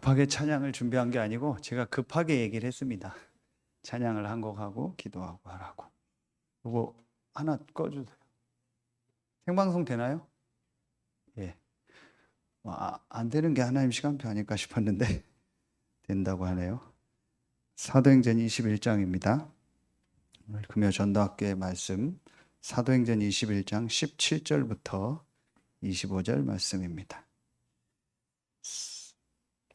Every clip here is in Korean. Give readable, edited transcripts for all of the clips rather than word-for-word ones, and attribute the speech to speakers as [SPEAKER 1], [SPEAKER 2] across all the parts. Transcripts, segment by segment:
[SPEAKER 1] 급하게 찬양을 준비한 게 아니고 제가 급하게 얘기를 했습니다. 찬양을 한 곡 하고 기도하고 하라고. 이거 하나 꺼주세요. 생방송 되나요? 예. 안 되는 게 하나님 시간표 아닐까 싶었는데 된다고 하네요. 사도행전 21장입니다. 오늘 금요 전도학교의 말씀 사도행전 21장 17절부터 25절 말씀입니다.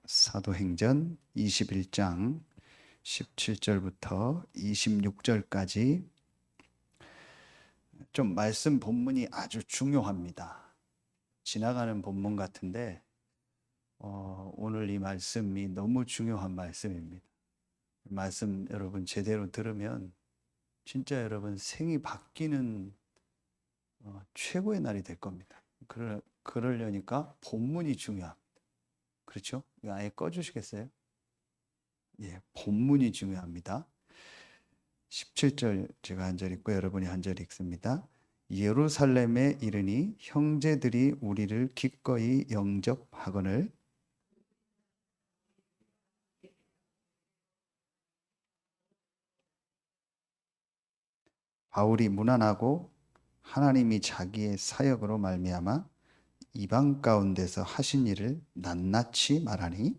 [SPEAKER 1] 사도행전 21장 17절부터 26절까지 좀 말씀 본문이 아주 중요합니다. 지나가는 본문 같은데 오늘 이 말씀이 너무 중요한 말씀입니다. 말씀 여러분 제대로 들으면 진짜 여러분 생이 바뀌는 최고의 날이 될 겁니다. 그러려니까 본문이 중요합니다. 그렇죠? 이거 아예 꺼주시겠어요? 예, 본문이 중요합니다. 17절 제가 한 절 읽고 여러분이 한 절 읽습니다. 예루살렘에 이르니 형제들이 우리를 기꺼이 영접하거늘 바울이 문안하고 하나님이 자기의 사역으로 말미암아 이방 가운데서 하신 일을 낱낱이 말하니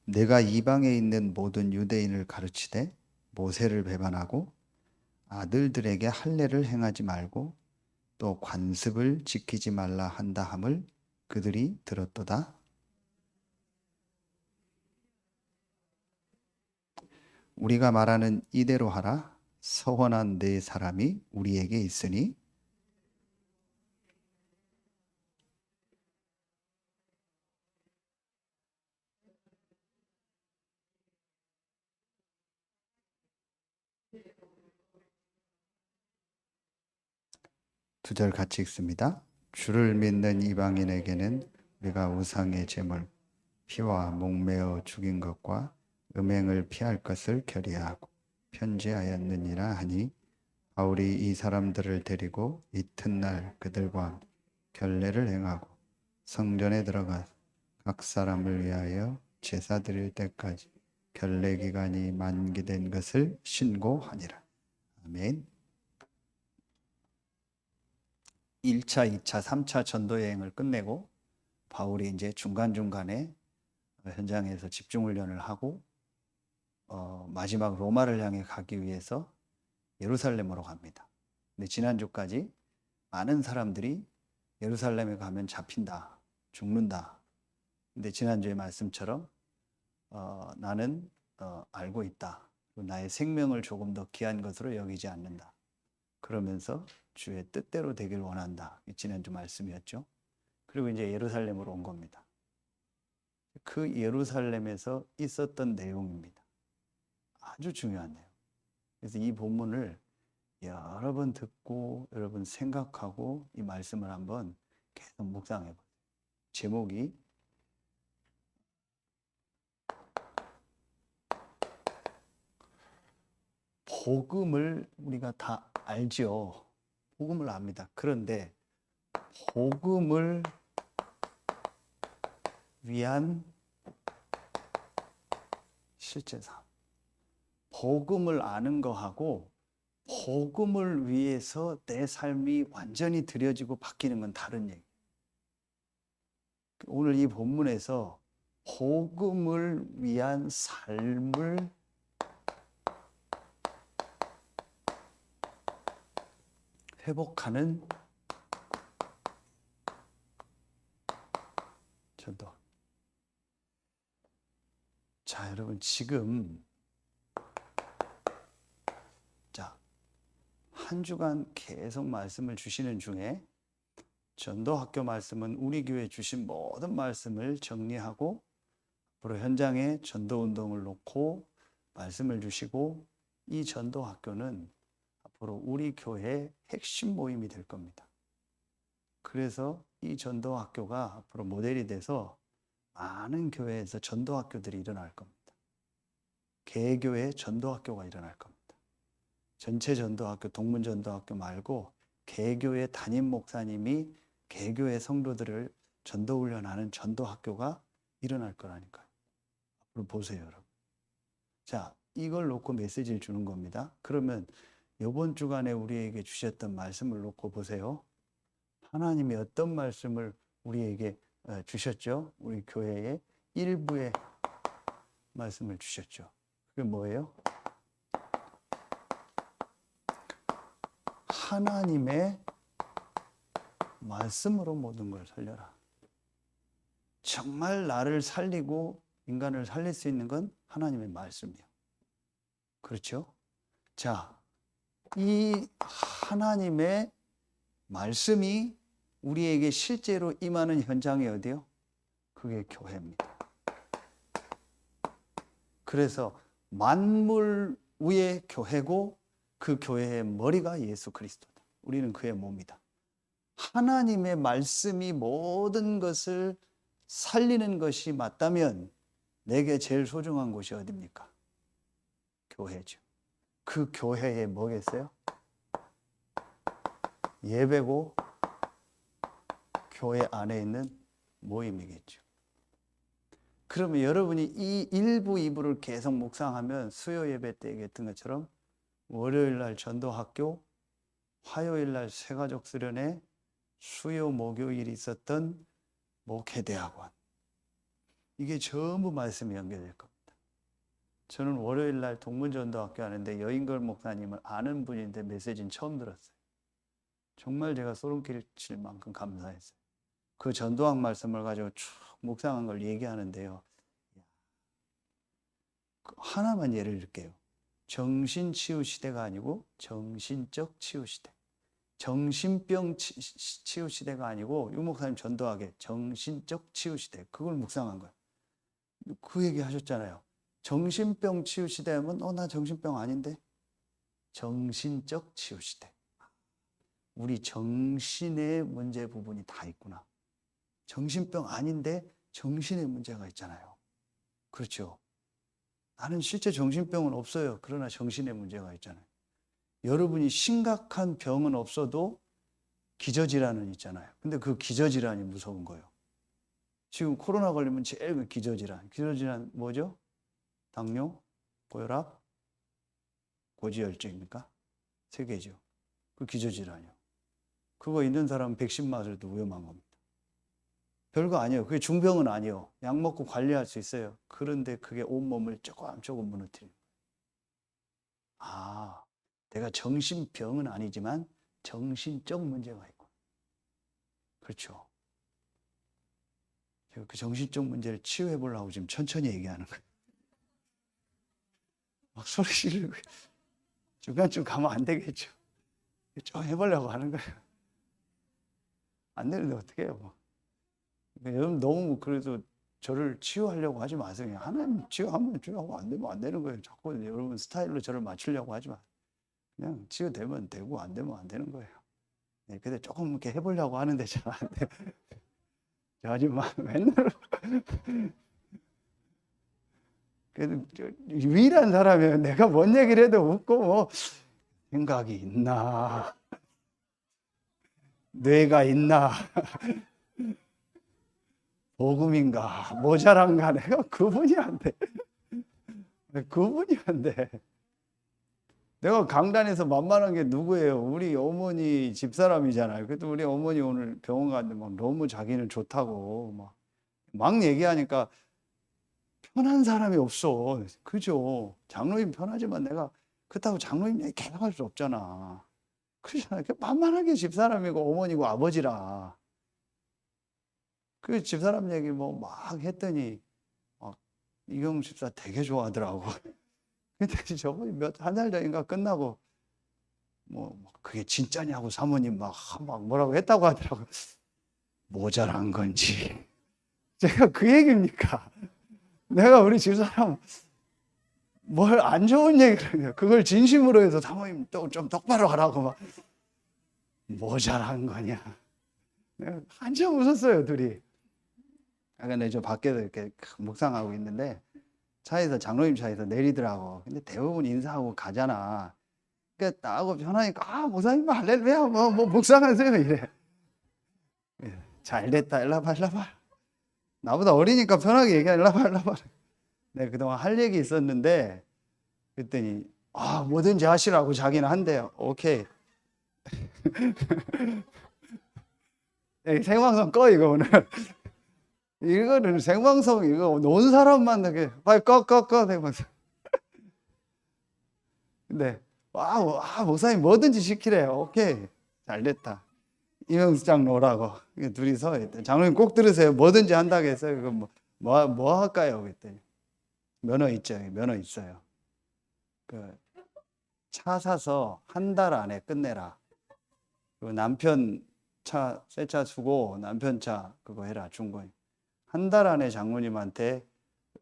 [SPEAKER 1] 내가 이방에 있는 모든 유대인을 가르치되 모세를 배반하고 아들들에게 할례를 행하지 말고 또 관습을 지키지 말라 한다 함을 그들이 들었도다. 우리가 말하는 이대로 하라. 서원한 네 사람이 우리에게 있으니 두 절 같이 읽습니다. 주를 믿는 이방인에게는 우리가 우상의 제물 피와 목매어 죽인 것과 음행을 피할 것을 결의하고 편지하였느니라 하니 바울이 이 사람들을 데리고 이튿날 그들과 결례를 행하고 성전에 들어가 각 사람을 위하여 제사 드릴 때까지 결례 기간이 만기된 것을 신고하니라. 아멘. 1차, 2차, 3차 전도 여행을 끝내고 바울이 이제 중간중간에 현장에서 집중훈련을 하고 마지막 로마를 향해 가기 위해서 예루살렘으로 갑니다. 근데 지난주까지 많은 사람들이 예루살렘에 가면 잡힌다, 죽는다. 근데 지난주의 말씀처럼 나는 알고 있다. 나의 생명을 조금 더 귀한 것으로 여기지 않는다. 그러면서 주의 뜻대로 되길 원한다. 지난주 말씀이었죠. 그리고 이제 예루살렘으로 온 겁니다. 그 예루살렘에서 있었던 내용입니다. 아주 중요한 내용. 그래서 이 본문을 여러 번 듣고 여러분 생각하고 이 말씀을 한번 계속 묵상해 보세요. 제목이 복음을 우리가 다 알죠. 복음을 압니다. 그런데 복음을 위한 실제 삶. 복음을 아는 거하고 복음을 위해서 내 삶이 완전히 드려지고 바뀌는 건 다른 얘기. 오늘 이 본문에서 복음을 위한 삶을 회복하는 전도. 자, 여러분 지금 한 주간 계속 말씀을 주시는 중에 전도학교 말씀은 우리 교회 주신 모든 말씀을 정리하고 앞으로 현장에 전도운동을 놓고 말씀을 주시고 이 전도학교는 앞으로 우리 교회의 핵심 모임이 될 겁니다. 그래서 이 전도학교가 앞으로 모델이 돼서 많은 교회에서 전도학교들이 일어날 겁니다. 개교의 전도학교가 일어날 겁니다. 전체 전도학교, 동문전도학교 말고 개교의 담임 목사님이 개교의 성도들을 전도훈련하는 전도학교가 일어날 거라니까요. 앞으로 보세요, 여러분. 자, 이걸 놓고 메시지를 주는 겁니다. 그러면 이번 주간에 우리에게 주셨던 말씀을 놓고 보세요. 하나님이 어떤 말씀을 우리에게 주셨죠? 우리 교회에 일부의 말씀을 주셨죠. 그게 뭐예요? 하나님의 말씀으로 모든 걸 살려라. 정말 나를 살리고 인간을 살릴 수 있는 건 하나님의 말씀이에요. 그렇죠? 자, 이 하나님의 말씀이 우리에게 실제로 임하는 현장이 어디요? 그게 교회입니다. 그래서 만물 위의 교회고 그 교회의 머리가 예수 그리스도다. 우리는 그의 몸이다. 하나님의 말씀이 모든 것을 살리는 것이 맞다면 내게 제일 소중한 곳이 어디입니까? 교회죠. 그 교회에 뭐겠어요? 예배고 교회 안에 있는 모임이겠죠. 그러면 여러분이 이 1부, 2부를 계속 묵상하면 수요 예배 때 얘기했던 것처럼 월요일 날 전도학교, 화요일 날 새가족 수련회, 수요 목요일이 있었던 목회대학원, 이게 전부 말씀이 연결될 겁니다. 저는 월요일 날 동문전도학교 하는데 여인걸 목사님을 아는 분인데 메시지는 처음 들었어요. 정말 제가 소름 끼칠 만큼 감사했어요. 그 전도학 말씀을 가지고 쭉 묵상한 걸 얘기하는데요. 하나만 예를 들게요. 정신치유 시대가 아니고 정신적 치유 시대. 정신병 치유 시대가 아니고 유 목사님 전도하게 정신적 치유 시대. 그걸 묵상한 거예요. 그 얘기 하셨잖아요. 정신병 치유 시대면 나 정신병 아닌데? 정신적 치유 시대. 우리 정신의 문제 부분이 다 있구나. 정신병 아닌데 정신의 문제가 있잖아요. 그렇죠? 나는 실제 정신병은 없어요. 그러나 정신의 문제가 있잖아요. 여러분이 심각한 병은 없어도 기저질환은 있잖아요. 근데 그 기저질환이 무서운 거예요. 지금 코로나 걸리면 제일 그 기저질환. 기저질환 뭐죠? 당뇨, 고혈압, 고지혈증입니까? 세 개죠. 그 기저질환이요. 그거 있는 사람은 백신 맞아도 위험한 겁니다. 별거 아니에요. 그게 중병은 아니에요. 약 먹고 관리할 수 있어요. 그런데 그게 온몸을 조금 무너뜨려요. 아, 내가 정신병은 아니지만 정신적 문제가 있고. 그렇죠. 제가 그 정신적 문제를 치유해 보려고 지금 천천히 얘기하는 거예요. 막 소리 지르고 중간쯤 가면 안 되겠죠. 좀 해보려고 하는 거예요. 안 되는데 어떻게 해요? 뭐. 여러분 너무 그래도 저를 치유하려고 하지 마세요. 그냥 하나님 치유하면 치유하고 안 되면 안 되는 거예요. 자꾸 여러분 스타일로 저를 맞추려고 하지 마. 그냥 치유되면 되고 안 되면 안 되는 거예요. 네, 근데 조금 이렇게 해보려고 하는데 잘 안 돼요. 하지 마. 맨날 그래도 유일한 사람이에요. 내가 뭔 얘기를 해도 웃고 뭐 생각이 있나, 뇌가 있나, 복음인가, 모자란가. 내가 구분이 안 돼. 구분이 안 돼. 내가 강단에서 만만한 게 누구예요? 우리 어머니 집사람이잖아요. 그래도 우리 어머니 오늘 병원 갔는데 막 너무 자기는 좋다고 막 얘기하니까 편한 사람이 없어. 그죠? 장로님 편하지만 내가 그렇다고 장로님 얘기 계속 할 수 없잖아. 그렇잖아요. 만만하게 집사람이고 어머니고 아버지라. 그 집사람 얘기 막 했더니 이경 집사 되게 좋아하더라고. 근데 저번에 한 달 전인가 끝나고 그게 진짜냐고 사모님 막 뭐라고 했다고 하더라고. 모자란 건지. 제가 그 얘기입니까? 내가 우리 집사람 뭘 안 좋은 얘기를 해요. 그걸 진심으로 해서 사모님 또 좀 똑바로 하라고 막 모자란 거냐. 내가 한참 웃었어요, 둘이. 근데 저 밖에서 이렇게 묵상하고 있는데 차에서 장로님 차에서 내리더라고. 근데 대부분 인사하고 가잖아. 그러니까 나하고 편하니까 목사님 할렐루야 뭐 묵상하세요 이래. 잘 됐다 일로 와봐 일로 와봐. 나보다 어리니까 편하게 얘기해 일로 와봐 일로 와봐. 내가 그동안 할 얘기 있었는데 그랬더니 뭐든지 하시라고 자기는 한대요. 오케이. 생방송 꺼 이거 오늘. 이거는 생방송 이거 논 사람만 되게 빨리 꺼 생방송. 근데 목사님 뭐든지 시키래요. 오케이 잘 됐다. 이명수 장로라고 둘이서 장로님 꼭 들으세요. 뭐든지 한다고 했어요. 그거 뭐 할까요? 그랬더니 면허 있죠. 면허 있어요. 그 차 사서 한 달 안에 끝내라. 그리고 남편 차 새 차 주고 남편 차 그거 해라 중고. 한 달 안에 장로님한테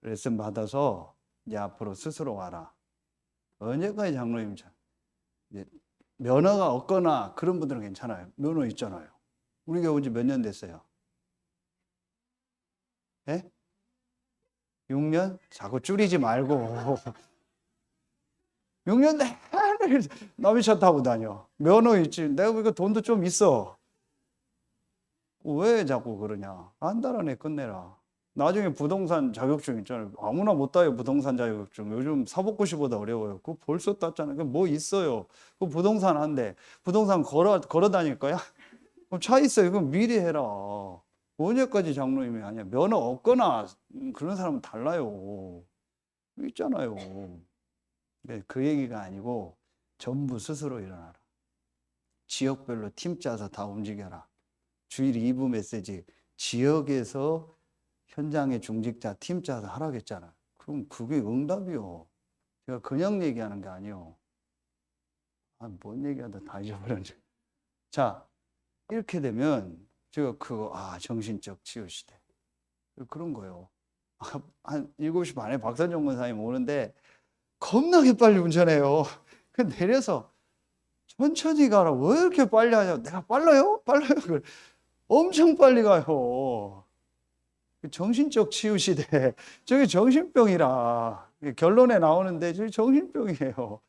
[SPEAKER 1] 레슨 받아서 이제 앞으로 스스로 와라. 언제까지 장로님 차? 이제 면허가 없거나 그런 분들은 괜찮아요. 면허 있잖아요. 우리 교회 온 지 몇 년 됐어요? 예? 6년? 자꾸 줄이지 말고. 6년 내내 남의 차 타고 다녀. 면허 있지. 내가 보니까 돈도 좀 있어. 왜 자꾸 그러냐. 한 달 안에 끝내라. 나중에 부동산 자격증 있잖아요. 아무나 못 따요, 부동산 자격증. 요즘 사법고시보다 어려워요. 그거 벌써 땄잖아요. 그 뭐 있어요. 그 부동산 한대. 부동산 걸어 다닐 거야? 그럼 차 있어요. 그럼 미리 해라. 언제까지 장로님이 아니야. 면허 없거나 그런 사람은 달라요. 있잖아요. 그 얘기가 아니고 전부 스스로 일어나라. 지역별로 팀 짜서 다 움직여라. 주일 2부 메시지 지역에서 현장의 중직자 팀 짜서 하라겠잖아. 그럼 그게 응답이요. 제가 그냥 얘기하는 게 아니요. 뭔 얘기하다 다 잊어버렸네. 자, 이렇게 되면 제가 그거 정신적 치유시대 그런 거예요. 한 7시 반에 박선정 권사님 오는데 겁나게 빨리 운전해요. 그 내려서 천천히 가라. 왜 이렇게 빨리 하냐? 내가 빨라요? 엄청 빨리 가요. 정신적 치유 시대. 저게 정신병이라. 결론에 나오는데 저게 정신병이에요.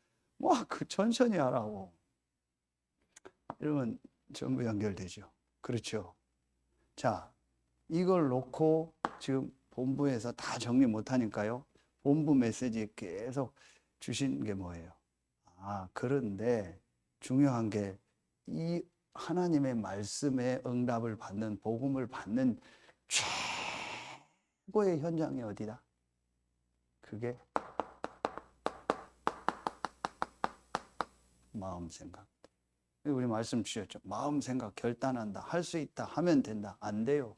[SPEAKER 1] 천천히 하라고. 이러면 전부 연결되죠. 그렇죠. 자, 이걸 놓고 지금 본부에서 다 정리 못하니까요. 본부 메시지 계속 주신 게 뭐예요? 그런데 중요한 게 이 하나님의 말씀에 응답을 받는, 복음을 받는 최고의 현장이 어디다? 그게 마음 생각. 우리 말씀 주셨죠. 마음 생각 결단한다. 할 수 있다. 하면 된다. 안 돼요.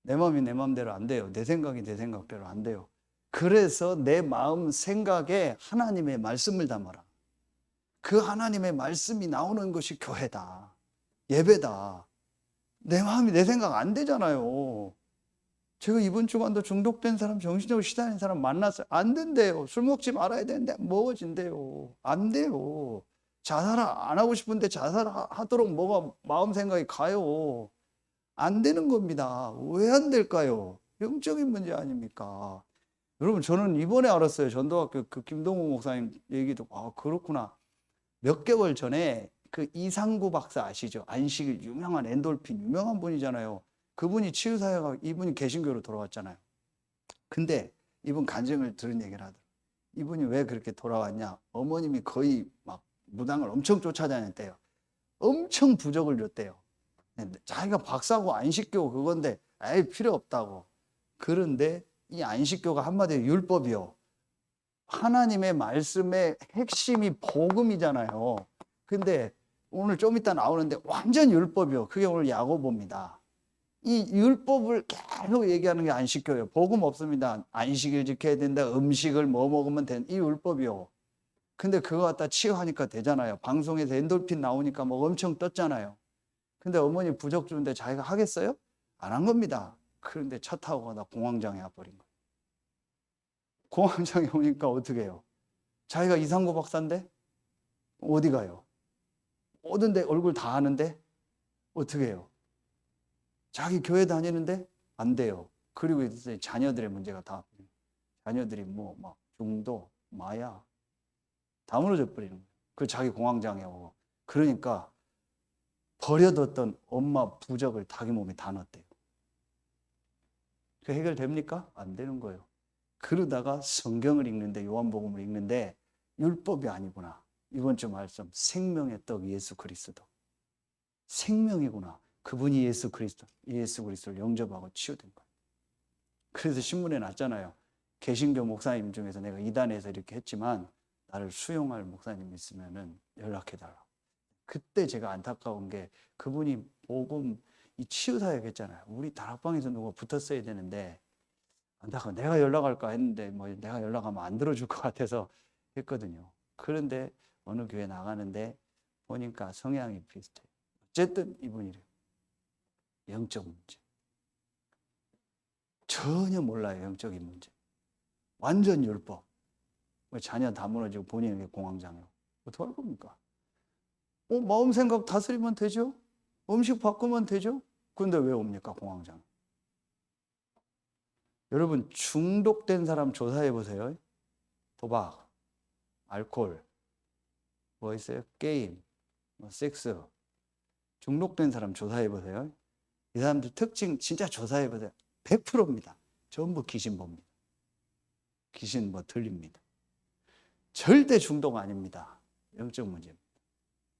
[SPEAKER 1] 내 마음이 내 마음대로 안 돼요. 내 생각이 내 생각대로 안 돼요. 그래서 내 마음 생각에 하나님의 말씀을 담아라. 그 하나님의 말씀이 나오는 것이 교회다. 예배다. 내 마음이 내 생각 안 되잖아요. 제가 이번 주간도 중독된 사람, 정신적으로 시달린 사람 만났어요. 안 된대요. 술 먹지 말아야 되는데 먹어진대요. 안 돼요. 자살 안 하고 싶은데 자살하도록 뭐가 마음 생각이 가요. 안 되는 겁니다. 왜 안 될까요? 영적인 문제 아닙니까? 여러분, 저는 이번에 알았어요. 전도학교 그 김동호 목사님 얘기도 그렇구나. 몇 개월 전에 그 이상구 박사 아시죠? 안식일 유명한 엔돌핀 유명한 분이잖아요. 그분이 치유사회가 이분이 개신교로 돌아왔잖아요. 근데 이분 간증을 들은 얘기를 하더라고요. 이분이 왜 그렇게 돌아왔냐? 어머님이 거의 막 무당을 엄청 쫓아다녔대요. 엄청 부적을 줬대요. 자기가 박사고 안식교 그건데 필요 없다고. 그런데 이 안식교가 한마디로 율법이요. 하나님의 말씀의 핵심이 복음이잖아요. 근데 오늘 좀 이따 나오는데 완전 율법이요. 그게 오늘 야고보입니다. 이 율법을 계속 얘기하는 게 안식교예요. 복음 없습니다. 안식일 지켜야 된다. 음식을 뭐 먹으면 된다. 이 율법이요. 근데 그거 갖다 치유하니까 되잖아요. 방송에서 엔돌핀 나오니까 뭐 엄청 떴잖아요. 근데 어머니 부적 주는데 자기가 하겠어요? 안 한 겁니다. 그런데 차 타고 가다 공황장애 와버린 거예요. 공황장애 오니까 어떻게 해요? 자기가 이상구 박사인데 어디 가요? 모든 데 얼굴 다 아는데 어떻게 해요? 자기 교회 다니는데 안 돼요. 그리고 이제 자녀들의 문제가 다 자녀들이 뭐 막 중도, 마약 다 무너져 버리는 거예요. 그 자기 공황장애 오고. 그러니까 버려뒀던 엄마 부적을 자기 몸에 다 넣었대요. 그 해결됩니까? 안 되는 거예요. 그러다가 성경을 읽는데, 요한복음을 읽는데 율법이 아니구나. 이번 주 말씀, 생명의 떡 예수 그리스도. 생명이구나. 그분이 예수 그리스도를 영접하고 치유된 거예요. 그래서 신문에 났잖아요. 개신교 목사님 중에서 내가 이단에서 이렇게 했지만 나를 수용할 목사님 있으면은 연락해달라고. 그때 제가 안타까운 게 그분이 복음 이 치유사역 했잖아요. 우리 다락방에서 누가 붙었어야 되는데 안타까워. 내가 연락할까 했는데 뭐 내가 연락하면 안 들어줄 것 같아서 했거든요. 그런데 어느 교회 나가는데 보니까 성향이 비슷해요. 어쨌든 이분이래요. 영적 문제. 전혀 몰라요. 영적인 문제. 완전 율법. 자녀 다 무너지고 본인에게 공황장애. 어떡할 겁니까? 마음 생각 다스리면 되죠? 음식 바꾸면 되죠? 그런데 왜 옵니까? 공황장애. 여러분 중독된 사람 조사해 보세요. 도박, 알코올, 뭐 있어요? 게임, 뭐 섹스. 중독된 사람 조사해 보세요. 이 사람들 특징 진짜 조사해 보세요. 100%입니다. 전부 귀신 봅니다. 귀신 뭐 들립니다. 절대 중독 아닙니다. 영적 문제입니다.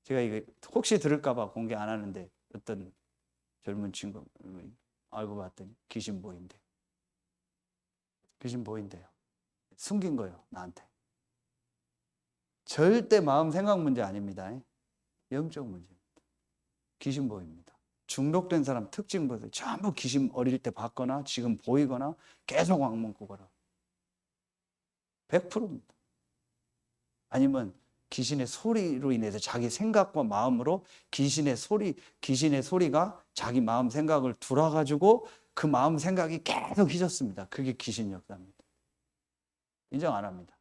[SPEAKER 1] 제가 이거 혹시 들을까 봐 공개 안 하는데 어떤 젊은 친구 알고 봤더니 귀신 보인대. 귀신 보인대요. 숨긴 거예요, 나한테. 절대 마음 생각 문제 아닙니다. 영적 문제입니다. 귀신 보입니다. 중독된 사람 특징 보세요. 전부 귀신 어릴 때 봤거나 지금 보이거나 계속 악몽 꾸거나 100%입니다. 아니면 귀신의 소리로 인해서 자기 생각과 마음으로 귀신의 소리가 자기 마음 생각을 돌아가지고 그 마음 생각이 계속 휘젓습니다. 그게 귀신 역사입니다. 인정 안 합니다.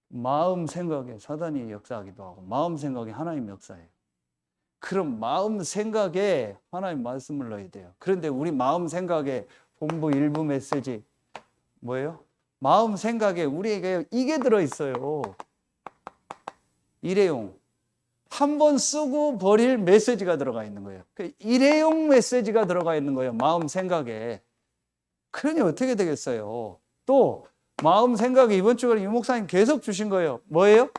[SPEAKER 1] 마음 생각에 사단이 역사하기도 하고 마음 생각에 하나님 역사예요. 그럼 마음 생각에 하나님 말씀을 넣어야 돼요. 그런데 우리 마음 생각에 본부 일부 메시지 뭐예요? 마음 생각에 우리에게 이게 들어있어요. 일회용. 한 번 쓰고 버릴 메시지가 들어가 있는 거예요. 일회용 메시지가 들어가 있는 거예요. 마음 생각에. 그러니 어떻게 되겠어요? 또 마음 생각에 이번 주에 이 목사님 계속 주신 거예요. 뭐예요?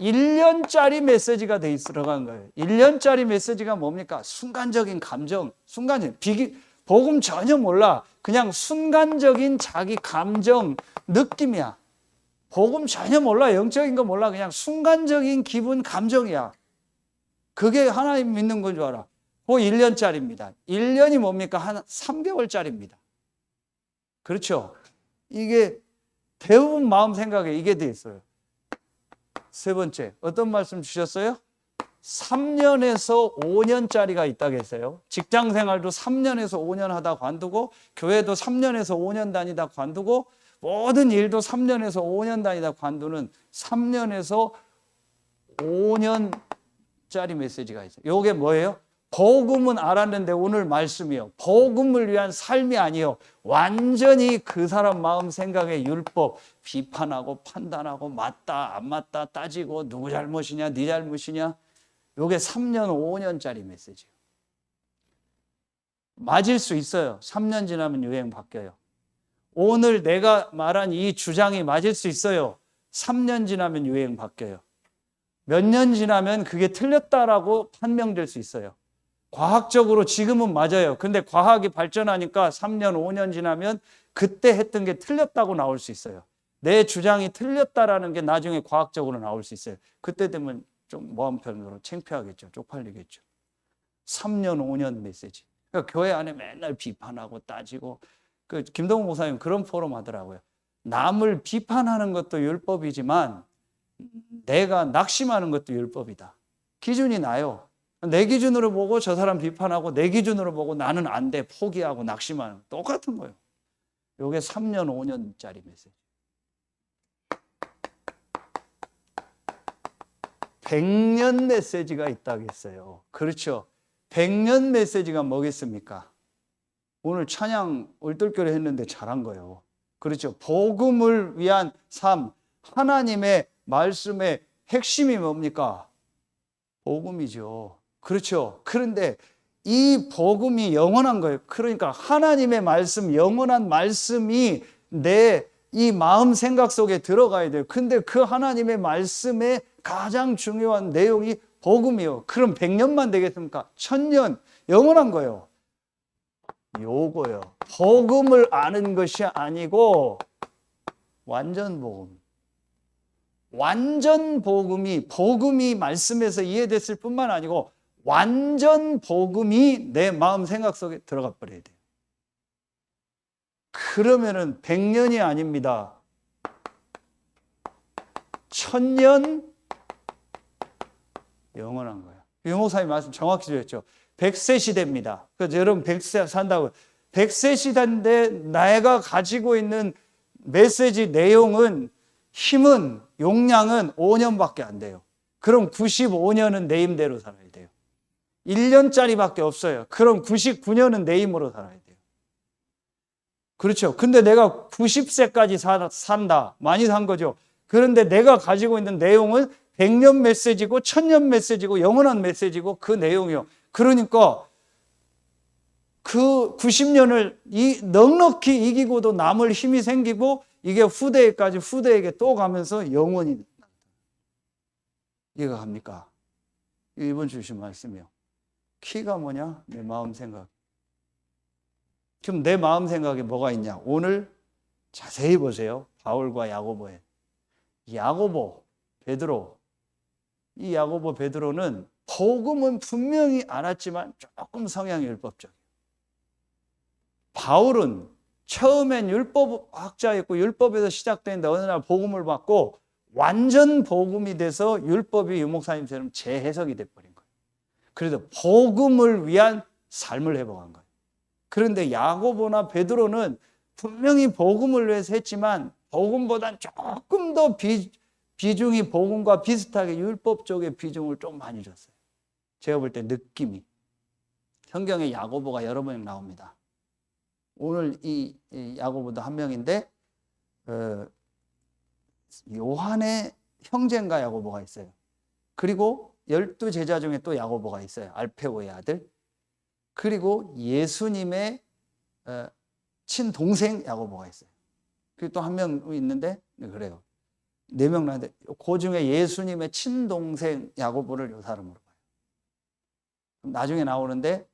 [SPEAKER 1] 1년짜리 메시지가 들어간 거예요. 1년짜리 메시지가 뭡니까? 순간적인 감정, 복음 전혀 몰라. 그냥 순간적인 자기 감정, 느낌이야. 복음 전혀 몰라. 영적인 거 몰라. 그냥 순간적인 기분, 감정이야. 그게 하나님 믿는 건 줄 알아. 그 1년짜리입니다. 1년이 뭡니까? 한 3개월짜리입니다. 그렇죠? 이게 대부분 마음 생각에 이게 돼 있어요. 세 번째, 어떤 말씀 주셨어요? 3년에서 5년짜리가 있다고 했어요. 직장 생활도 3년에서 5년 하다 관두고, 교회도 3년에서 5년 다니다 관두고, 모든 일도 3년에서 5년 다니다 관두는 3년에서 5년짜리 메시지가 있어요. 이게 뭐예요? 복음은 알았는데 오늘 말씀이요. 복음을 위한 삶이 아니요. 완전히 그 사람 마음 생각에 율법 비판하고 판단하고 맞다 안 맞다 따지고 누구 잘못이냐 네 잘못이냐. 이게 3년 5년짜리 메시지예요. 맞을 수 있어요. 3년 지나면 유행 바뀌어요. 오늘 내가 말한 이 주장이 맞을 수 있어요. 3년 지나면 유행 바뀌어요. 몇 년 지나면 그게 틀렸다라고 판명될 수 있어요. 과학적으로 지금은 맞아요. 근데 과학이 발전하니까 3년, 5년 지나면 그때 했던 게 틀렸다고 나올 수 있어요. 내 주장이 틀렸다라는 게 나중에 과학적으로 나올 수 있어요. 그때 되면 좀 모험 편으로 창피하겠죠. 쪽팔리겠죠. 3년, 5년 메시지. 그러니까 교회 안에 맨날 비판하고 따지고 김동훈 목사님 그런 포럼 하더라고요. 남을 비판하는 것도 율법이지만 내가 낙심하는 것도 율법이다. 기준이 나요. 내 기준으로 보고 저 사람 비판하고 내 기준으로 보고 나는 안 돼, 포기하고 낙심하는 똑같은 거예요. 이게 3년, 5년짜리 메시지. 100년 메시지가 있다고 했어요. 그렇죠. 100년 메시지가 뭐겠습니까? 오늘 찬양 얼떨결에 했는데 잘한 거예요. 그렇죠. 복음을 위한 삶. 하나님의 말씀의 핵심이 뭡니까? 복음이죠. 그렇죠. 그런데 이 복음이 영원한 거예요. 그러니까 하나님의 말씀, 영원한 말씀이 내 이 마음 생각 속에 들어가야 돼요. 근데 그 하나님의 말씀의 가장 중요한 내용이 복음이요. 그럼 100년만 되겠습니까? 1000년, 영원한 거예요. 요거요. 복음을 아는 것이 아니고 완전 복음. 완전 복음이 말씀에서 이해됐을 뿐만 아니고 완전 복음이 내 마음 생각 속에 들어가 버려야 돼요. 그러면은 100년이 아닙니다. 1000년 영원한 거예요. 유 목사님 말씀 정확히 드렸죠. 100세 시대입니다. 그래서 여러분 100세 산다고 100세 시대인데 내가 가지고 있는 메시지 내용은 힘은 용량은 5년밖에 안 돼요. 그럼 95년은 내 힘대로 살아야 돼요. 1년짜리밖에 없어요. 그럼 99년은 내 힘으로 살아야 돼요. 그렇죠. 근데 내가 90세까지 산다. 많이 산 거죠. 그런데 내가 가지고 있는 내용은 100년 메시지고 1000년 메시지고 영원한 메시지고 그 내용이요. 그러니까 그 90년을 넉넉히 이기고도 남을 힘이 생기고 이게 후대에게 또 가면서 영원히 이해가 갑니까? 이번 주신 말씀이요. 키가 뭐냐? 내 마음 생각. 그럼 내 마음 생각에 뭐가 있냐? 오늘 자세히 보세요. 바울과 야고보의 야고보, 베드로. 이 야고보, 베드로는 복음은 분명히 알았지만 조금 성향이 율법적이에요. 바울은 처음엔 율법학자였고 율법에서 시작되는데 어느 날 복음을 받고 완전 복음이 돼서 율법이 유 목사님처럼 재해석이 돼버린 거예요. 그래서 복음을 위한 삶을 회복한 거예요. 그런데 야고보나 베드로는 분명히 복음을 위해서 했지만 복음보단 조금 더 비중이 복음과 비슷하게 율법 쪽의 비중을 좀 많이 줬어요. 제가 볼 때 느낌이. 성경에 야고보가 여러 번 나옵니다. 오늘 이 야고보도 한 명인데 요한의 형제인가 야고보가 있어요. 그리고 12제자 중에 또 야고보가 있어요. 알페오의 아들. 그리고 예수님의 친동생 야고보가 있어요. 그리고 또 한 명 있는데 그래요. 4명 나는데 그 중에 예수님의 친동생 야고보를 요 사람으로 봐요. 나중에 나오는데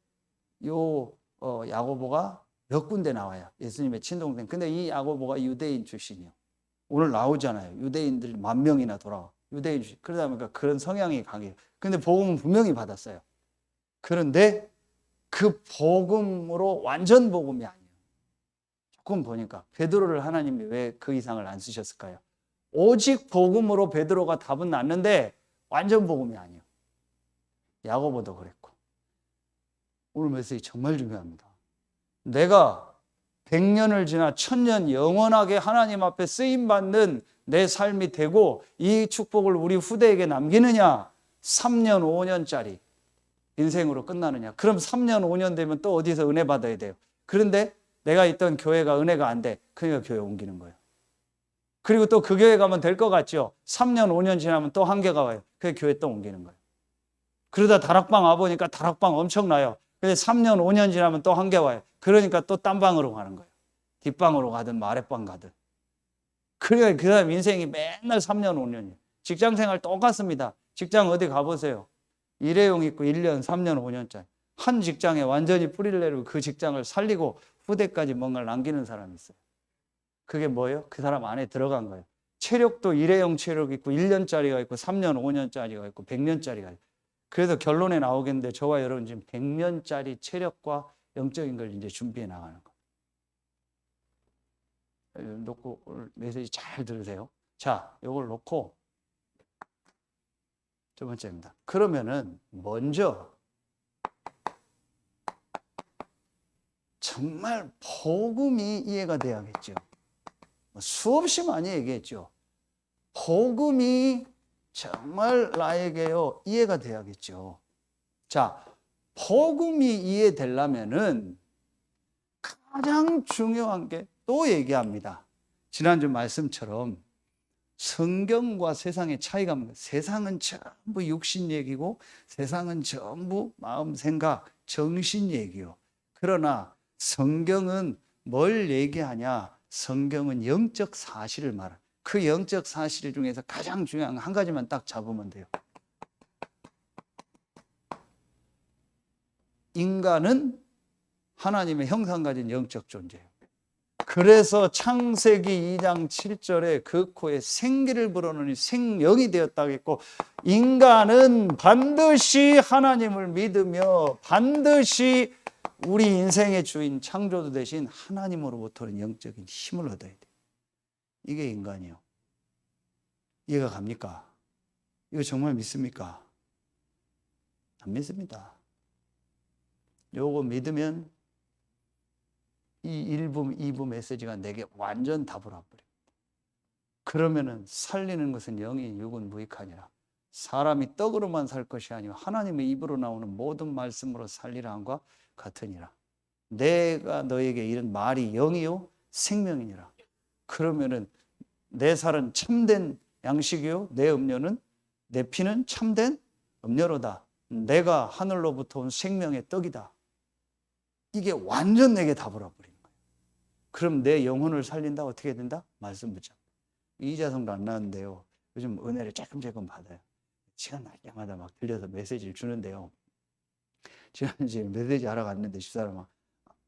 [SPEAKER 1] 요 야고보가 몇 군데 나와요. 예수님의 친동생. 근데 이 야고보가 유대인 출신이요. 오늘 나오잖아요. 유대인들이 10,000명이나 돌아와. 유대인 출신. 그러다 보니까 그런 성향이 강해요. 근데 복음은 분명히 받았어요. 그런데 그 복음으로 완전 복음이 아니에요. 조금 보니까 베드로를 하나님이 왜 그 이상을 안 쓰셨을까요? 오직 복음으로 베드로가 답은 났는데 완전 복음이 아니에요. 야고보도 그랬고. 오늘 메시지 정말 중요합니다. 내가 100년을 지나 1000년 영원하게 하나님 앞에 쓰임받는 내 삶이 되고 이 축복을 우리 후대에게 남기느냐, 3년, 5년짜리 인생으로 끝나느냐. 그럼 3년, 5년 되면 또 어디서 은혜 받아야 돼요. 그런데 내가 있던 교회가 은혜가 안 돼. 그러니까 교회 옮기는 거예요. 그리고 또 그 교회 가면 될 것 같죠. 3년, 5년 지나면 또 한계가 와요. 그래서 교회 또 옮기는 거예요. 그러다 다락방 와보니까 다락방 엄청나요. 근데 3년, 5년 지나면 또 한계 와요. 그러니까 또 딴 방으로 가는 거예요. 뒷방으로 가든 아랫방 가든. 그러니까 그 사람 인생이 맨날 3년, 5년이에요. 직장생활 똑같습니다. 직장 어디 가보세요. 일회용 있고 1년, 3년, 5년짜리. 한 직장에 완전히 뿌리를 내리고 그 직장을 살리고 후대까지 뭔가를 남기는 사람이 있어요. 그게 뭐예요? 그 사람 안에 들어간 거예요. 체력도 일회용 체력 있고 1년짜리가 있고 3년, 5년짜리가 있고 100년짜리가 있고. 그래서 결론에 나오겠는데 저와 여러분 지금 100년짜리 체력과 영적인 걸 이제 준비해 나가는 거예요. 놓고 오늘 메시지 잘 들으세요. 자, 이걸 놓고 두 번째입니다. 그러면은 먼저 정말 복음이 이해가 돼야겠죠. 수없이 많이 얘기했죠. 복음이 정말 나에게요 이해가 돼야겠죠. 자, 복음이 이해되려면은 가장 중요한 게 또 얘기합니다. 지난주 말씀처럼 성경과 세상의 차이가 뭡니까? 세상은 전부 육신 얘기고 세상은 전부 마음, 생각, 정신 얘기요. 그러나 성경은 뭘 얘기하냐? 성경은 영적 사실을 말합니다. 그 영적 사실 중에서 가장 중요한 한 가지만 딱 잡으면 돼요. 인간은 하나님의 형상 가진 영적 존재예요. 그래서 창세기 2장 7절에 그 코에 생기를 불어넣으니 생명이 되었다고 했고, 인간은 반드시 하나님을 믿으며 반드시 우리 인생의 주인 창조주 대신 하나님으로부터는 영적인 힘을 얻어야 돼요. 이게 인간이요. 이해가 갑니까? 이거 정말 믿습니까? 안 믿습니다. 요거 믿으면 이 1부, 2부 메시지가 내게 완전 답을 와버려요. 그러면은 살리는 것은 영이 육은 무익하니라. 사람이 떡으로만 살 것이 아니고 하나님의 입으로 나오는 모든 말씀으로 살리라 함과 같으니라. 내가 너에게 이런 말이 영이요 생명이니라. 그러면은 내 살은 참된 양식이요 내 음료는 내 피는 참된 음료로다. 내가 하늘로부터 온 생명의 떡이다. 이게 완전 내게 답을 와버리는 거예요. 그럼 내 영혼을 살린다. 어떻게 된다? 말씀 붙잡. 이자성도 안 나왔는데요. 요즘 은혜를 조금 받아요. 시간 날 때마다 막 들려서 메시지를 주는데요. 지난주에 메시지 하러 갔는데 집사람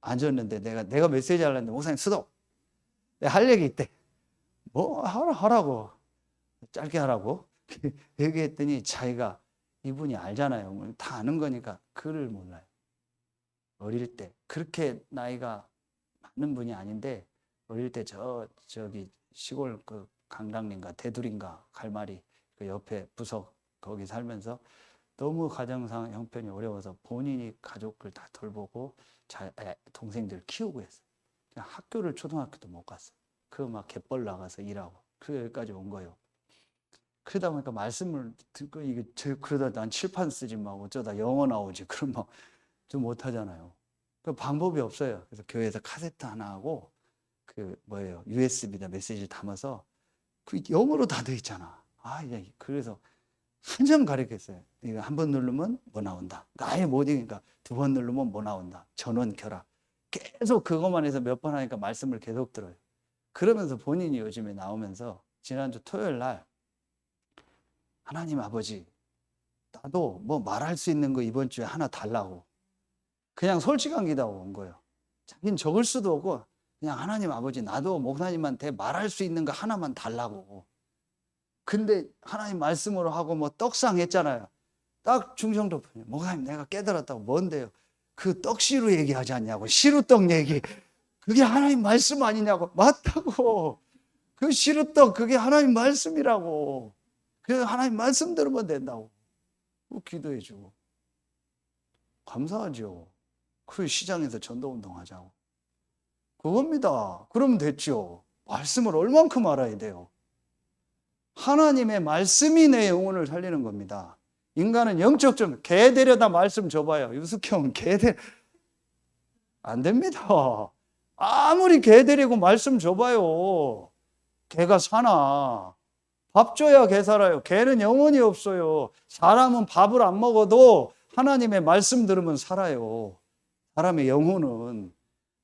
[SPEAKER 1] 앉았는데 내가 메시지 하려는데 목사님 수도 내가 할 얘기 있대. 뭐 하라고 짧게 하라고 얘기했더니 자기가 이분이 알잖아요. 다 아는 거니까 글을 몰라요. 어릴 때 그렇게 나이가 많은 분이 아닌데 어릴 때 저기 시골 그 강당인가 대두린가 갈마리 그 옆에 부석 거기 살면서 너무 가정상 형편이 어려워서 본인이 가족을 다 돌보고 동생들 키우고 했어요. 학교를 초등학교도 못 갔어요. 그 막 갯벌 나가서 일하고 그 여기까지 온 거예요. 그러다 보니까 말씀을 듣고 이게 그러다 난 칠판 쓰지 막 어쩌다 영어 나오지 그럼 막 좀 못하잖아요. 그 방법이 없어요. 그래서 교회에서 카세트 하나 하고 그 뭐예요 USB에다 메시지를 담아서 그 영어로 다 돼 있잖아. 그래서 한 점 가르쳤어요. 이거 한 번 누르면 뭐 나온다. 아예 못 읽으니까 두 번 누르면 뭐 나온다. 전원 결합. 계속 그것만 해서 몇 번 하니까 말씀을 계속 들어요. 그러면서 본인이 요즘에 나오면서 지난주 토요일 날 하나님 아버지 나도 뭐 말할 수 있는 거 이번 주에 하나 달라고 그냥 솔직한 기도하고 온 거예요. 자기는 적을 수도 없고 그냥 하나님 아버지 나도 목사님한테 말할 수 있는 거 하나만 달라고. 근데 하나님 말씀으로 하고 뭐 떡상 했잖아요. 딱 중성도 목사님 내가 깨달았다고. 뭔데요? 그 떡시루 얘기하지 않냐고. 시루떡 얘기. 그게 하나님 말씀 아니냐고. 맞다고. 그 시루떡 그게 하나님 말씀이라고. 그래서 하나님 말씀 들으면 된다고. 기도해 주고. 감사하죠. 그 시장에서 전도운동 하자고. 그겁니다. 그러면 됐죠. 말씀을 얼만큼 알아야 돼요. 하나님의 말씀이 내 영혼을 살리는 겁니다. 인간은 영적 좀 개 데려다 말씀 줘봐요. 유숙형 개 안 됩니다. 아무리 개 데리고 말씀 줘봐요. 개가 사나. 밥 줘야 개 살아요. 개는 영혼이 없어요. 사람은 밥을 안 먹어도 하나님의 말씀 들으면 살아요. 사람의 영혼은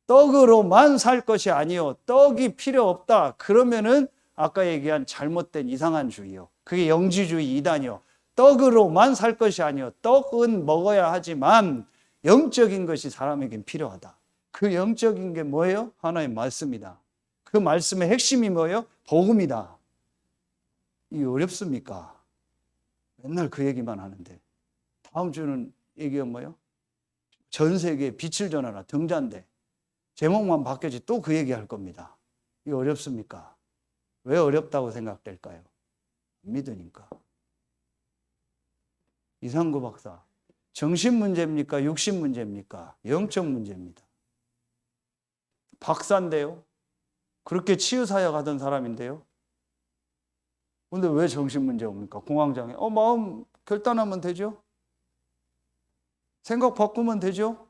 [SPEAKER 1] 떡으로만 살 것이 아니요. 떡이 필요 없다. 그러면은 아까 얘기한 잘못된 이상한 주의요. 그게 영지주의 이단이요. 떡으로만 살 것이 아니요. 떡은 먹어야 하지만 영적인 것이 사람에겐 필요하다. 그 영적인 게 뭐예요? 하나의 말씀이다. 그 말씀의 핵심이 뭐예요? 복음이다. 이게 어렵습니까? 맨날 그 얘기만 하는데. 다음 주는 얘기가 뭐예요? 전 세계에 빛을 전하라. 등잔대. 제목만 바뀌었지 또 그 얘기 할 겁니다. 이게 어렵습니까? 왜 어렵다고 생각될까요? 안 믿으니까. 이상구 박사, 정신 문제입니까? 육신 문제입니까? 영적 문제입니다. 박사인데요. 그렇게 치유사역 하던 사람인데요. 근데 왜 정신 문제 옵니까? 공황장애. 마음 결단하면 되죠? 생각 바꾸면 되죠?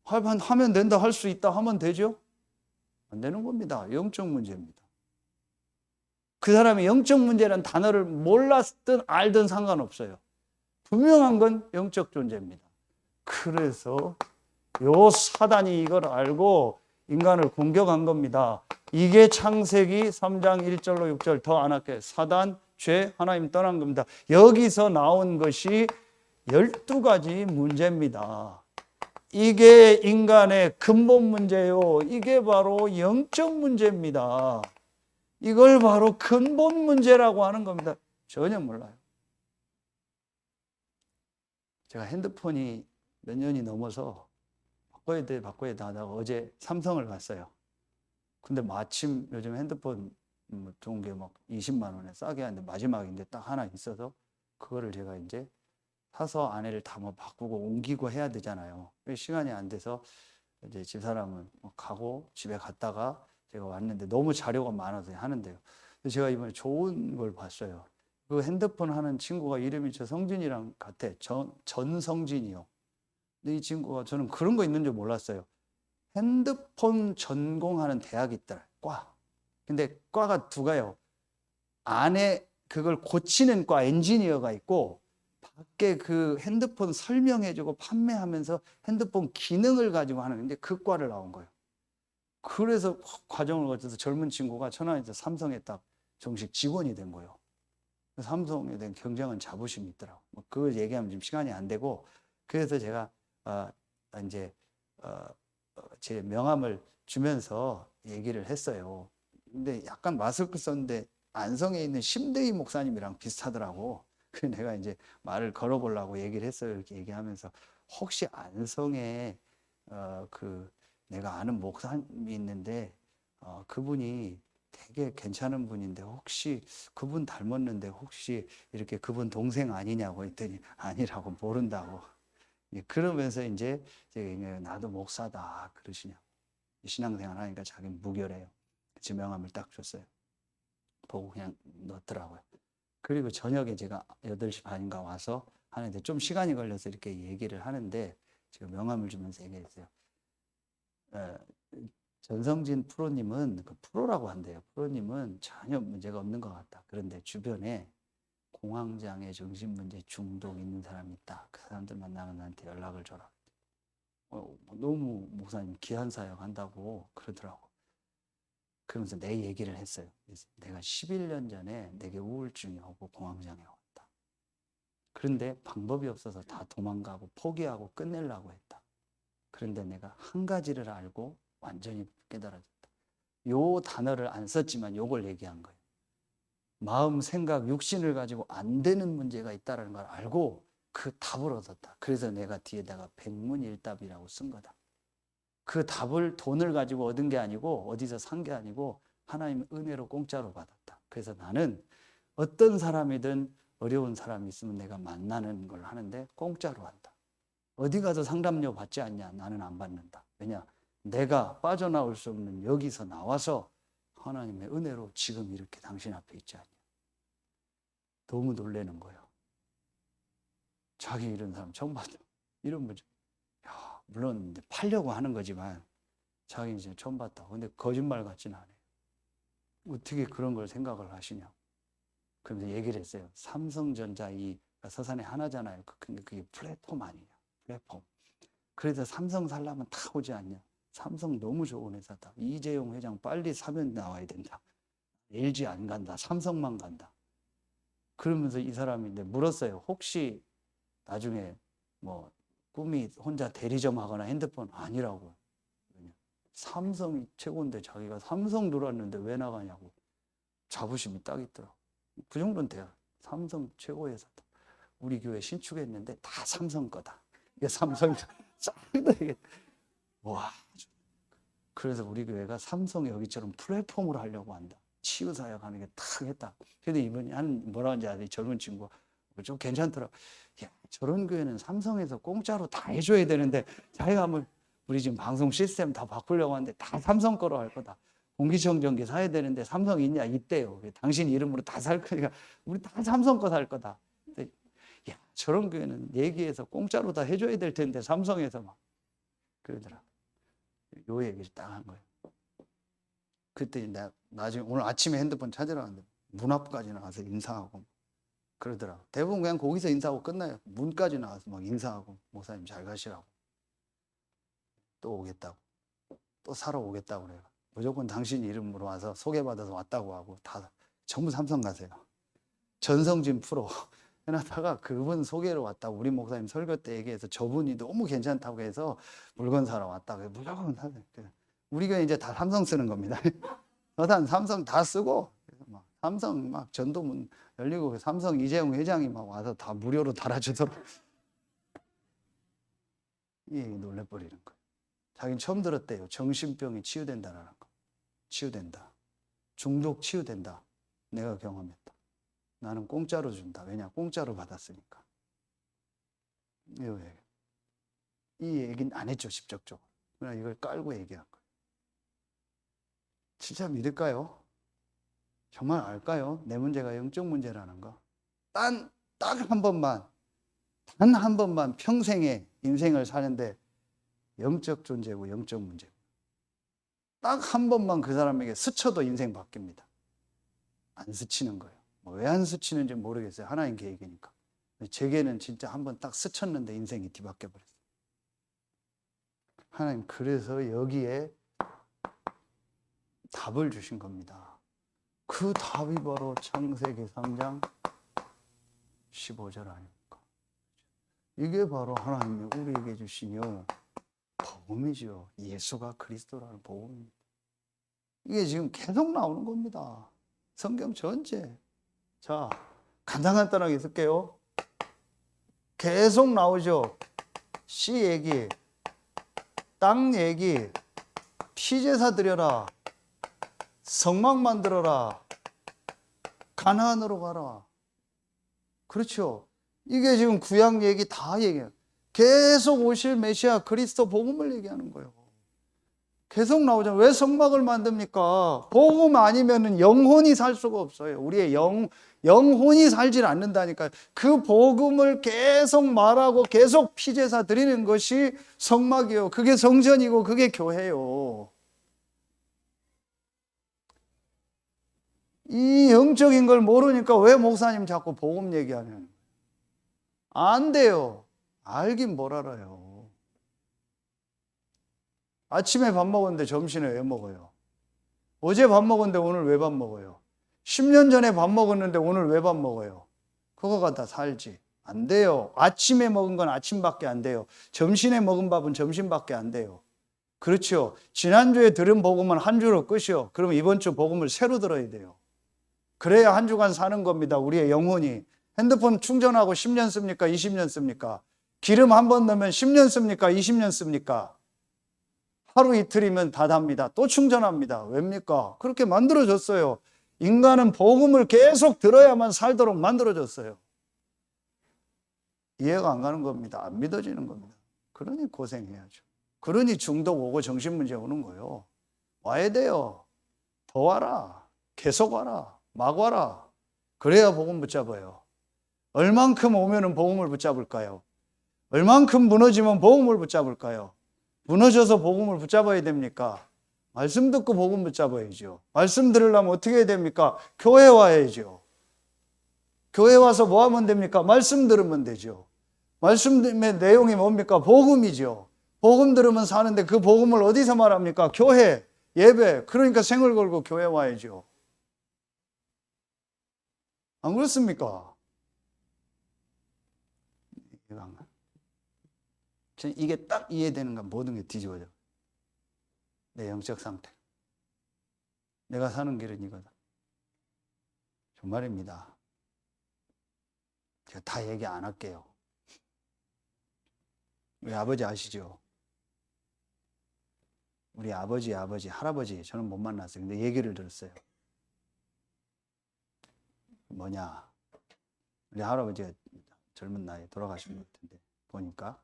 [SPEAKER 1] 하면 된다, 할 수 있다 하면 되죠? 안 되는 겁니다. 영적 문제입니다. 그 사람이 영적 문제라는 단어를 몰랐든 알든 상관없어요. 분명한 건 영적 존재입니다. 그래서 요 사단이 이걸 알고 인간을 공격한 겁니다. 이게 창세기 3장 1절로 6절 더 안 할게요. 사단, 죄, 하나님 떠난 겁니다. 여기서 나온 것이 12가지 문제입니다. 이게 인간의 근본 문제요. 이게 바로 영적 문제입니다. 이걸 바로 근본 문제라고 하는 겁니다. 전혀 몰라요. 제가 핸드폰이 몇 년이 넘어서 바꿔야 돼 하다가 어제 삼성을 갔어요. 근데 마침 요즘 핸드폰 좋은 게 막 20만 원에 싸게 하는데 마지막인데 딱 하나 있어서 그거를 제가 이제 사서 아내를 다 뭐 바꾸고 옮기고 해야 되잖아요. 시간이 안 돼서 이제 집사람은 가고 집에 갔다가 제가 왔는데 너무 자료가 많아서 하는데요. 그래서 제가 이번에 좋은 걸 봤어요. 그 핸드폰 하는 친구가 이름이 저 성진이랑 같아. 전성진이요. 근데 이 친구가 저는 그런 거 있는 줄 몰랐어요. 핸드폰 전공하는 대학이 있더라. 과. 근데 과가 두 가요. 안에 그걸 고치는 과 엔지니어가 있고 밖에 그 핸드폰 설명해주고 판매하면서 핸드폰 기능을 가지고 하는 이제 그 과를 나온 거예요. 그래서 과정을 거쳐서 젊은 친구가 천안에서 삼성에 딱 정식 직원이 된 거예요. 삼성에 대한 굉장한 자부심이 있더라고. 그걸 얘기하면 지금 시간이 안 되고 그래서 제가 이제 제 명함을 주면서 얘기를 했어요. 근데 약간 마스크 썼는데 안성에 있는 심대희 목사님이랑 비슷하더라고. 그래서 내가 이제 말을 걸어보려고 얘기를 했어요. 이렇게 얘기하면서 혹시 안성에 그 내가 아는 목사님이 있는데 그분이 되게 괜찮은 분인데 혹시 그분 닮았는데 혹시 이렇게 그분 동생 아니냐고 했더니 아니라고 모른다고. 그러면서 이제 나도 목사다 그러시냐고. 신앙생활 하니까 자기는 무결해요. 지명함을 딱 줬어요. 보고 그냥 넣더라고요. 그리고 저녁에 제가 8시 반인가 와서 하는데 좀 시간이 걸려서 이렇게 얘기를 하는데 제가 명함을 주면서 얘기했어요. 전성진 프로님은 그 프로라고 한대요. 프로님은 전혀 문제가 없는 것 같다. 그런데 주변에 공황장애, 정신문제, 중독 있는 사람이 있다. 그 사람들 만나면 나한테 연락을 줘라. 너무 목사님 귀한 사역 한다고 그러더라고. 그러면서 내 얘기를 했어요. 그래서 내가 11년 전에 내게 우울증이 오고 공황장애가 왔다. 그런데 방법이 없어서 다 도망가고 포기하고 끝내려고 했다. 그런데 내가 한 가지를 알고 완전히 깨달아졌다. 요 단어를 안 썼지만 요걸 얘기한 거예요. 마음, 생각, 육신을 가지고 안 되는 문제가 있다는 걸 알고 그 답을 얻었다. 그래서 내가 뒤에다가 백문일답이라고 쓴 거다. 그 답을 돈을 가지고 얻은 게 아니고 어디서 산 게 아니고 하나님의 은혜로 공짜로 받았다. 그래서 나는 어떤 사람이든 어려운 사람이 있으면 내가 만나는 걸 하는데 공짜로 한다. 어디 가서 상담료 받지 않냐? 나는 안 받는다. 왜냐? 내가 빠져나올 수 없는 여기서 나와서 하나님의 은혜로 지금 이렇게 당신 앞에 있지 않냐? 너무 놀라는 거예요. 자기 이런 사람 처음 봤다. 이런 문제. 야, 물론 팔려고 하는 거지만 자기 이제 처음 봤다. 근데 거짓말 같지는 않아요. 어떻게 그런 걸 생각을 하시냐? 그러면서 얘기를 했어요. 삼성전자 이 서산에 하나잖아요. 근데 그게 플랫폼 아니냐? 플랫폼. 그래서 삼성 살려면 다 오지 않냐? 삼성 너무 좋은 회사다. 이재용 회장 빨리 사면 나와야 된다. LG 안 간다. 삼성만 간다. 그러면서 이 사람이 물었어요. 혹시 나중에 뭐 꿈이 혼자 대리점 하거나 핸드폰 아니라고. 삼성이 최고인데 자기가 삼성 들어왔는데 왜 나가냐고. 자부심이 딱 있더라고. 그 정도는 돼요. 삼성 최고 회사다. 우리 교회 신축했는데 다 삼성 거다. 이게 삼성 짱다 이게. 와. 그래서 우리 교회가 삼성 여기처럼 플랫폼으로 하려고 한다. 치유 사역 하는 게 탁 했다. 근데 이번에 뭐라 하는지 아세요? 젊은 친구 좀 괜찮더라고. 야, 저런 교회는 삼성에서 공짜로 다 해줘야 되는데 자기가 한번 우리 지금 방송 시스템 다 바꾸려고 하는데 다 삼성 거로 할 거다. 공기청정기 사야 되는데 삼성 있냐? 있대요. 당신 이름으로 다 살 거니까 우리 다 삼성 거 살 거다. 근데, 야, 저런 교회는 얘기해서 공짜로 다 해줘야 될 텐데 삼성에서 막 그러더라. 요 얘기를 딱 한 거예요. 그때 나중에 오늘 아침에 핸드폰 찾으러 갔는데 문 앞까지 나가서 인사하고 그러더라고. 대부분 그냥 거기서 인사하고 끝나요. 문까지 나가서 막 인사하고 목사님 잘 가시라고. 또 오겠다고. 또 사러 오겠다고 그래요. 무조건 당신 이름으로 와서 소개받아서 왔다고 하고 다 전부 삼성 가세요. 전성진 프로 해놨다가 그분 소개로 왔다고 우리 목사님 설교 때 얘기해서 저분이 너무 괜찮다고 해서 물건 사러 왔다고 무조건 사세요. 우리가 이제 다 삼성 쓰는 겁니다. 저단 삼성 다 쓰고 막 삼성 막 전도문 열리고 삼성 이재용 회장이 막 와서 다 무료로 달아주도록 이 얘기 놀래버리는 거예요. 자기는 처음 들었대요. 정신병이 치유된다라는 거. 치유된다. 중독 치유된다. 내가 경험했다. 나는 공짜로 준다. 왜냐? 공짜로 받았으니까. 이 얘기는 안 했죠. 직접적으로. 그냥 이걸 깔고 얘기한 거예요. 진짜 믿을까요? 정말 알까요? 내 문제가 영적 문제라는 거. 딱 한 번만, 단 한 번만 평생에 인생을 사는데 영적 존재고 영적 문제고. 딱 한 번만 그 사람에게 스쳐도 인생 바뀝니다. 안 스치는 거예요. 왜 안 스치는지 모르겠어요. 하나님 계획이니까. 제게는 진짜 한 번 딱 스쳤는데 인생이 뒤바뀌어 버렸어요. 하나님 그래서 여기에 답을 주신 겁니다. 그 답이 바로 창세기 3장 15절 아닙니까? 이게 바로 하나님이 우리에게 주신 복음이죠. 예수가 그리스도라는 복음입니다. 이게 지금 계속 나오는 겁니다. 성경 전체. 자, 간단하게 쓸게요. 계속 나오죠. 씨 얘기, 땅 얘기, 피제사 드려라, 성막 만들어라, 가나안으로 가라. 그렇죠. 이게 지금 구약 얘기 다 얘기해요. 계속 오실 메시아 그리스도 복음을 얘기하는 거예요. 계속 나오잖아요. 왜 성막을 만듭니까? 복음 아니면 영혼이 살 수가 없어요. 우리의 영혼이 살질 않는다니까요. 그 복음을 계속 말하고 계속 피제사 드리는 것이 성막이요. 그게 성전이고 그게 교회요. 이 영적인 걸 모르니까 왜 목사님 자꾸 복음 얘기하냐는. 안 돼요. 알긴 뭘 알아요. 아침에 밥 먹었는데 점심에 왜 먹어요? 어제 밥 먹었는데 오늘 왜 밥 먹어요? 10년 전에 밥 먹었는데 오늘 왜 밥 먹어요? 그거가 다 살지. 안 돼요. 아침에 먹은 건 아침밖에 안 돼요. 점심에 먹은 밥은 점심밖에 안 돼요. 그렇죠. 지난주에 들은 복음은 한 주로 끝이요. 그럼 이번 주 복음을 새로 들어야 돼요. 그래야 한 주간 사는 겁니다. 우리의 영혼이. 핸드폰 충전하고 10년 씁니까? 20년 씁니까? 기름 한 번 넣으면 10년 씁니까? 20년 씁니까? 하루 이틀이면 다 답니다. 또 충전합니다. 왜입니까? 그렇게 만들어졌어요. 인간은 복음을 계속 들어야만 살도록 만들어졌어요. 이해가 안 가는 겁니다. 안 믿어지는 겁니다. 그러니 고생해야죠. 그러니 중독 오고 정신문제 오는 거예요. 와야 돼요. 더 와라. 계속 와라. 막 와라. 그래야 복음 붙잡아요. 얼만큼 오면은 복음을 붙잡을까요? 얼만큼 무너지면 복음을 붙잡을까요? 무너져서 복음을 붙잡아야 됩니까? 말씀 듣고 복음 붙잡아야죠. 말씀 들으려면 어떻게 해야 됩니까? 교회 와야죠. 교회 와서 뭐 하면 됩니까? 말씀 들으면 되죠. 말씀의 내용이 뭡니까? 복음이죠. 복음 들으면 사는데 그 복음을 어디서 말합니까? 교회, 예배. 그러니까 생을 걸고 교회 와야죠. 안 그렇습니까? 이게 딱 이해되는 건 모든 게 뒤집어져. 내 영적 상태. 내가 사는 길은 이거다. 정말입니다. 제가 다 얘기 안 할게요. 우리 아버지 아시죠? 우리 아버지, 할아버지 저는 못 만났어요. 근데 얘기를 들었어요. 뭐냐? 우리 할아버지가 젊은 나이에 돌아가신 것 같은데 보니까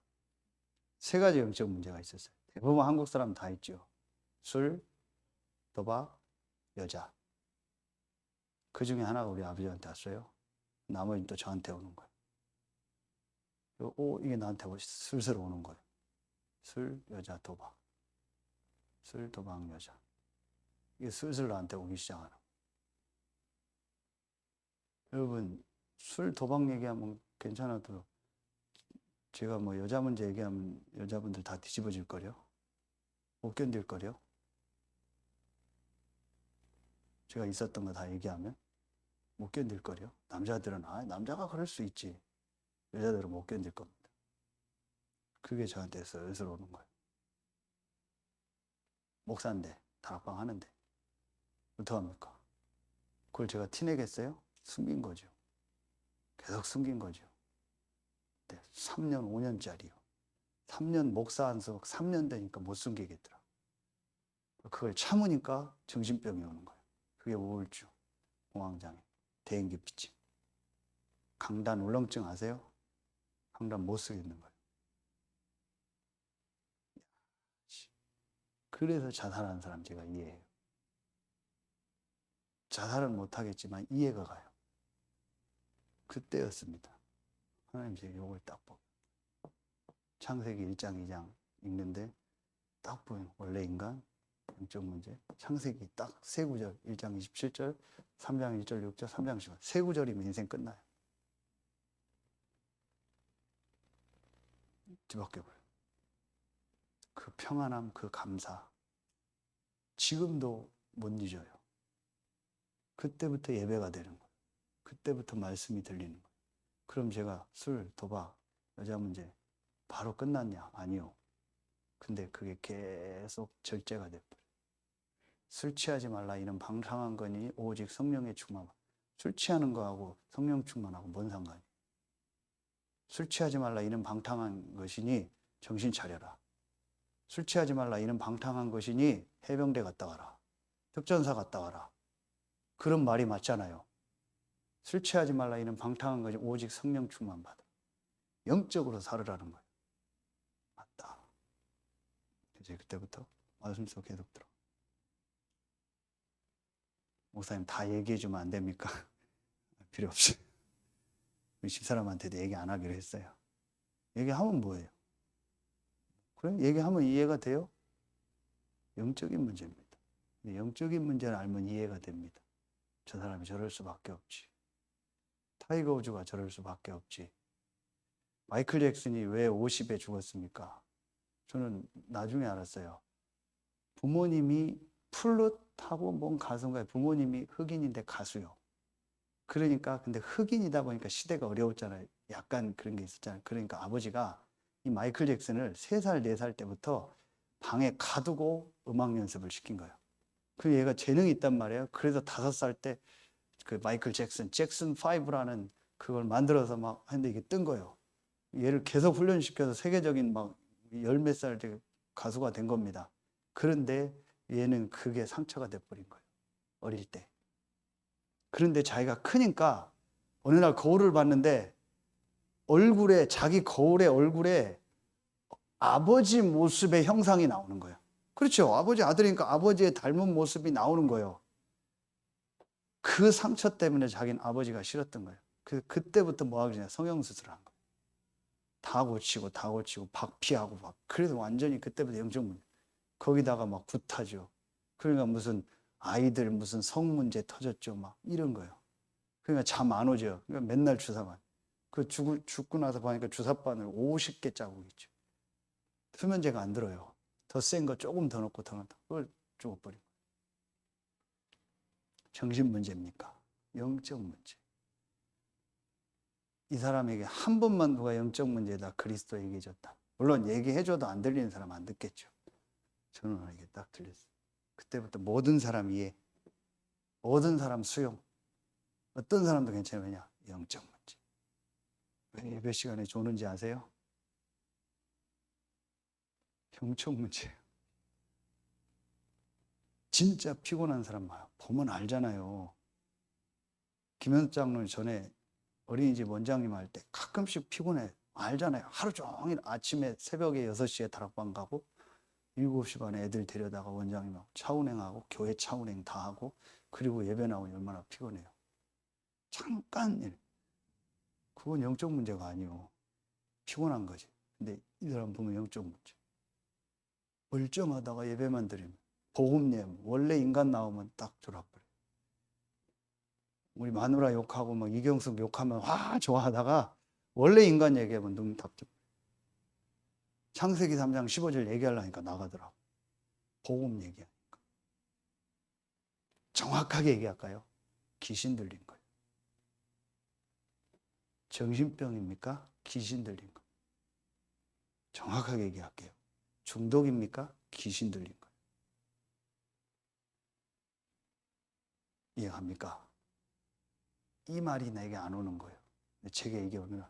[SPEAKER 1] 세 가지 영적 문제가 있었어요. 대부분 한국 사람 다 있죠. 술, 도박, 여자. 그 중에 하나가 우리 아버지한테 왔어요. 나머지는 또 저한테 오는 거예요. 이게 나한테 슬슬 오는 거예요. 술, 여자, 도박. 술, 도박, 여자. 이게 슬슬 나한테 오기 시작하는 거예요. 여러분, 술 도박 얘기하면 괜찮아도 제가 뭐 여자 문제 얘기하면 여자분들 다 뒤집어질 거려. 못 견딜 거려. 제가 있었던 거 다 얘기하면 못 견딜 거려. 남자들은 남자가 그럴 수 있지. 여자들은 못 견딜 겁니다. 그게 저한테 슬슬 오는 거예요. 목사인데 다락방 하는데 어떡합니까? 그걸 제가 티내겠어요? 숨긴 거죠. 계속 숨긴 거죠. 3년, 5년짜리요. 3년 목사 안수 3년 되니까 못 숨기겠더라. 그걸 참으니까 정신병이 오는 거예요. 그게 우울증, 공황장애, 대인기피증. 강단 울렁증 아세요? 강단 못 쓰겠는 거예요. 그래서 자살하는 사람 제가 이해해요. 자살은 못하겠지만 이해가 가요. 그때였습니다. 하나님 제가 요걸 딱 보고 창세기 1장 2장 읽는데 딱 보면 원래 인간 영적 문제 창세기 딱 세 구절 1장 27절 3장 1절 6절 3장 10절 세 구절이면 인생 끝나요. 뒤바뀌어버려요. 그 평안함 그 감사 지금도 못 잊어요. 그때부터 예배가 되는 거예요. 그때부터 말씀이 들리는 거예요. 그럼 제가 술, 도박, 여자 문제 바로 끝났냐? 아니요. 근데 그게 계속 절제가 돼버려요. 술 취하지 말라 이는 방탕한 거니 오직 성령의 충만. 술 취하는 거하고 성령 충만하고 뭔 상관이에요? 술 취하지 말라 이는 방탕한 것이니 정신 차려라. 술 취하지 말라 이는 방탕한 것이니 해병대 갔다 와라. 특전사 갔다 와라. 그런 말이 맞잖아요. 술 취하지 말라 이는 방탕한 것이 오직 성령 충만 받아. 영적으로 살으라는 거예요. 맞다. 이제 그때부터 말씀 속 계속 들어. 목사님 다 얘기해 주면 안 됩니까? 필요 없어요. 집사람한테도 얘기 안 하기로 했어요. 얘기하면 뭐예요? 그래? 얘기하면 이해가 돼요? 영적인 문제입니다. 영적인 문제를 알면 이해가 됩니다. 저 사람이 저럴 수밖에 없지. 타이거 우즈가 저럴 수밖에 없지. 마이클 잭슨이 왜 50에 죽었습니까? 저는 나중에 알았어요. 부모님이 플룻하고 뭔 가수인가요? 부모님이 흑인인데 가수요. 그러니까 근데 흑인이다 보니까 시대가 어려웠잖아요. 약간 그런 게 있었잖아요. 그러니까 아버지가 이 마이클 잭슨을 3살, 4살 때부터 방에 가두고 음악 연습을 시킨 거예요. 그 얘가 재능이 있단 말이에요. 그래서 5살 때 그 마이클 잭슨 5라는 그걸 만들어서 막 했는데 이게 뜬 거예요. 얘를 계속 훈련시켜서 세계적인 막 10몇 살 때 가수가 된 겁니다. 그런데 얘는 그게 상처가 돼버린 거예요. 어릴 때. 그런데 자기가 크니까 어느 날 거울을 봤는데 얼굴에 자기 거울의 얼굴에 아버지 모습의 형상이 나오는 거예요. 그렇죠. 아버지 아들이니까 아버지의 닮은 모습이 나오는 거예요. 그 상처 때문에 자기는 아버지가 싫었던 거예요. 그때부터 뭐 하기 전에 성형수술을 한 거예요. 다 고치고 박피하고 막 그래서 완전히 그때부터 영적 문제. 거기다가 막 구타죠. 그러니까 무슨 아이들 무슨 성 문제 터졌죠. 막 이런 거예요. 그러니까 잠 안 오죠. 그러니까 맨날 주사만. 죽고 나서 보니까 주사바늘 50개 자국 있죠. 수면제가 안 들어요. 더 센 거 조금 더 넣고 더 넣다. 그걸 죽어버린 거예요. 정신 문제입니까? 영적 문제. 이 사람에게 한 번만 누가 영적 문제다 그리스도 얘기해줬다. 물론 얘기해줘도 안 들리는 사람 안 듣겠죠. 저는 이게 딱 들렸어요. 그때부터 모든 사람 이해, 모든 사람 수용, 어떤 사람도 괜찮아요. 왜냐? 영적 문제. 왜 예배 시간에 조는지 아세요? 영적 문제예요. 진짜 피곤한 사람 봐요. 보면 알잖아요. 김현수 장로님 전에 어린이집 원장님 할 때 가끔씩 피곤해. 알잖아요. 하루 종일 아침에 새벽에 6시에 다락방 가고 7시 반에 애들 데려다가 원장님하고 차운행하고 교회 차운행 다 하고 그리고 예배 나오니 얼마나 피곤해요. 잠깐 일. 그건 영적 문제가 아니요. 피곤한 거지. 근데 이 사람 보면 영적 문제. 멀쩡하다가 예배만 드리면 복음 예언 원래 인간 나오면 딱 졸아버려요. 우리 마누라 욕하고 뭐 이경숙 욕하면 와 좋아하다가 원래 인간 얘기하면 눈 답답. 창세기 3장 15절 얘기하려니까 나가더라고. 복음 얘기하니까. 정확하게 얘기할까요? 귀신 들린 거예요. 정신병입니까? 귀신 들린 거예요. 정확하게 얘기할게요. 중독입니까? 귀신 들린 거예요. 이해합니까? 이 말이 내게 안 오는 거예요. 제게 이게 오면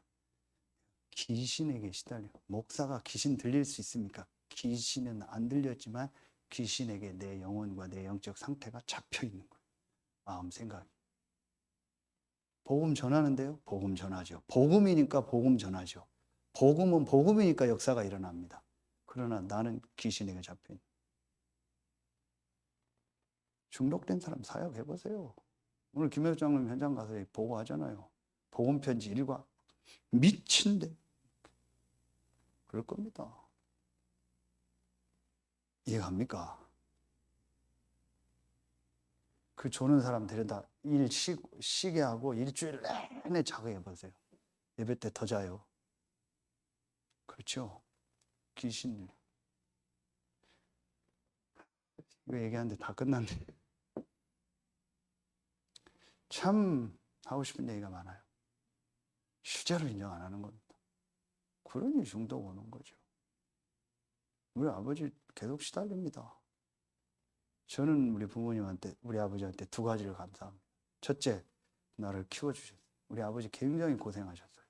[SPEAKER 1] 귀신에게 시달려. 목사가 귀신 들릴 수 있습니까? 귀신은 안 들렸지만 귀신에게 내 영혼과 내 영적 상태가 잡혀 있는 거예요. 마음 생각이. 복음 전하는데요? 복음 전하죠. 복음이니까 복음 전하죠. 복음은 복음이니까 역사가 일어납니다. 그러나 나는 귀신에게 잡혀 있는. 중독된 사람 사역해보세요. 오늘 김혜수 장로님 현장 가서 보고하잖아요. 복음 편지 일과 미친데 그럴 겁니다. 이해갑니까? 그 조는 사람 데려다 일 쉬게 하고 일주일 내내 자게 해보세요. 예배 때 더 자요. 그렇죠? 귀신. 이거 얘기하는데 다 끝났네. 참 하고 싶은 얘기가 많아요. 실제로 인정 안 하는 겁니다. 그러니 중독 오는 거죠. 우리 아버지 계속 시달립니다. 저는 우리 부모님한테, 우리 아버지한테 두 가지를 감사합니다. 첫째, 나를 키워주셨어요. 우리 아버지 굉장히 고생하셨어요.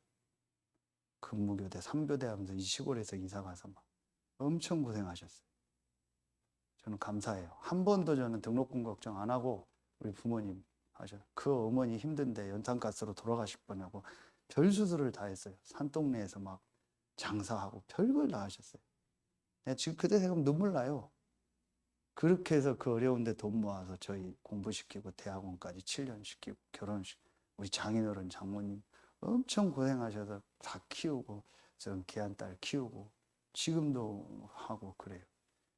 [SPEAKER 1] 근무교대, 3교대 하면서 이 시골에서 이사가서 막 엄청 고생하셨어요. 저는 감사해요. 한 번도 저는 등록금 걱정 안 하고 우리 부모님 하셔. 그 어머니 힘든데 연탄가스로 돌아가실 뻔하고 별수술을 다 했어요. 산동네에서 막 장사하고 별걸 다 하셨어요. 지금 그때 생각하면 눈물 나요. 그렇게 해서 그 어려운데 돈 모아서 저희 공부시키고 대학원까지 7년 시키고 결혼시키고 우리 장인어른 장모님 엄청 고생하셔서 다 키우고 저 귀한 딸 키우고 지금도 하고 그래요.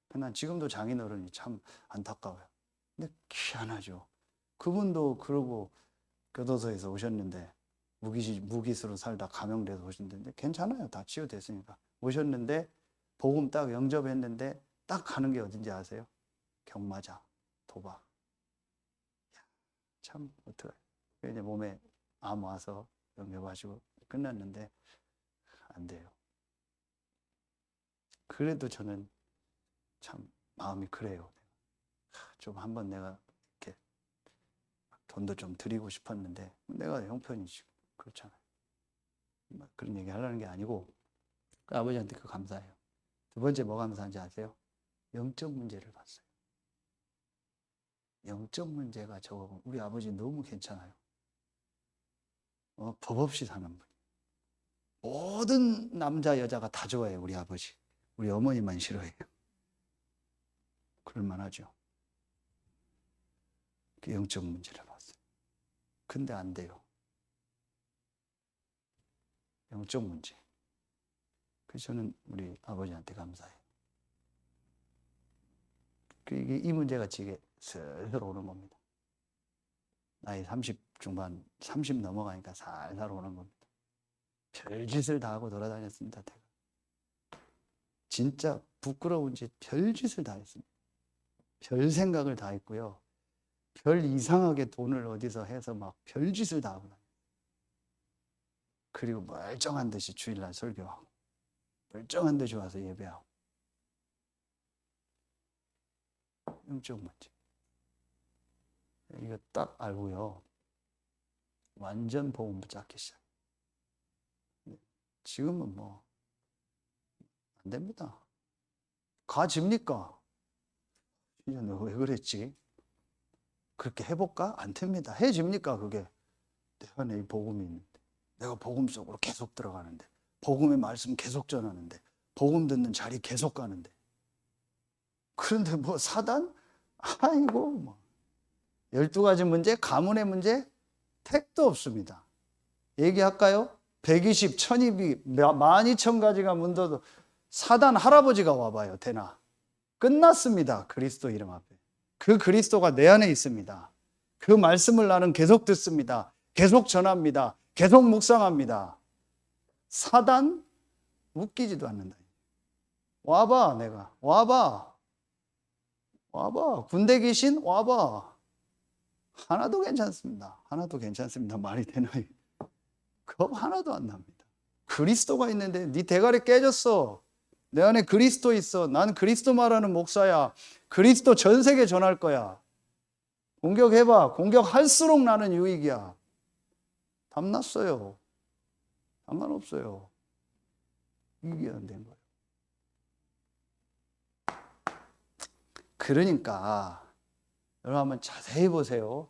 [SPEAKER 1] 난 지금도 장인어른이 참 안타까워요. 근데 희한하죠. 그분도 그러고 교도소에서 오셨는데 무기수로 살다 감형돼서 오셨는데 괜찮아요. 다 치유됐으니까 오셨는데 복음 딱 영접했는데 딱 가는 게 어딘지 아세요? 경마장, 도박. 참 어떡해. 이제 몸에 암 와서 영접하시고 끝났는데 안 돼요. 그래도 저는 참 마음이 그래요. 좀 한번 내가 이렇게 돈도 좀 드리고 싶었는데 내가 형편이지 그렇잖아요. 그런 얘기 하려는 게 아니고 아버지한테 그 감사해요. 두 번째 뭐 감사한지 아세요? 영적 문제를 봤어요. 영적 문제가 저거 우리 아버지 너무 괜찮아요. 법 없이 사는 분. 모든 남자 여자가 다 좋아해요. 우리 아버지. 우리 어머니만 싫어해요. 그럴만하죠. 그 영적 문제를 봤어요. 근데 안 돼요. 영적 문제. 그래서 저는 우리 아버지한테 감사해요. 이 문제가 지게 슬슬 오는 겁니다. 나이 30 중반, 30 넘어가니까 살살 오는 겁니다. 별짓을 다 하고 돌아다녔습니다. 제가. 진짜 부끄러운지 별짓을 다 했습니다. 별 생각을 다 했고요. 별 이상하게 돈을 어디서 해서 막 별짓을 다 하고 다녔어요. 그리고 멀쩡한 듯이 주일날 설교하고 멀쩡한 듯이 와서 예배하고 영적 문제. 이거 딱 알고요. 완전 복음 붙잡기 시작. 지금은 뭐 안 됩니다. 가집니까? 진짜 너 왜 그랬지? 그렇게 해볼까? 안 됩니다. 해집니까? 그게 내가 내 복음이 있는데 내가 복음 속으로 계속 들어가는데 복음의 말씀 계속 전하는데 복음 듣는 자리 계속 가는데 그런데 뭐 사단? 아이고 뭐 12가지 문제, 가문의 문제 택도 없습니다. 얘기할까요? 120, 1200, 12,000가지가 문도도 사단 할아버지가 와봐요. 되나? 끝났습니다. 그리스도 이름 앞에. 그 그리스도가 내 안에 있습니다. 그 말씀을 나는 계속 듣습니다. 계속 전합니다. 계속 묵상합니다. 사단 웃기지도 않는다. 와봐, 내가. 와봐. 군대 귀신 와봐. 하나도 괜찮습니다. 하나도 괜찮습니다. 말이 되나요? 겁 하나도 안 납니다. 그리스도가 있는데 네 대가리 깨졌어. 내 안에 그리스도 있어. 난 그리스도 말하는 목사야. 그리스도 전 세계 전할 거야. 공격해봐. 공격할수록 나는 유익이야. 담났어요. 상관없어요. 이게 안 된 거예요. 그러니까 여러분 한번 자세히 보세요.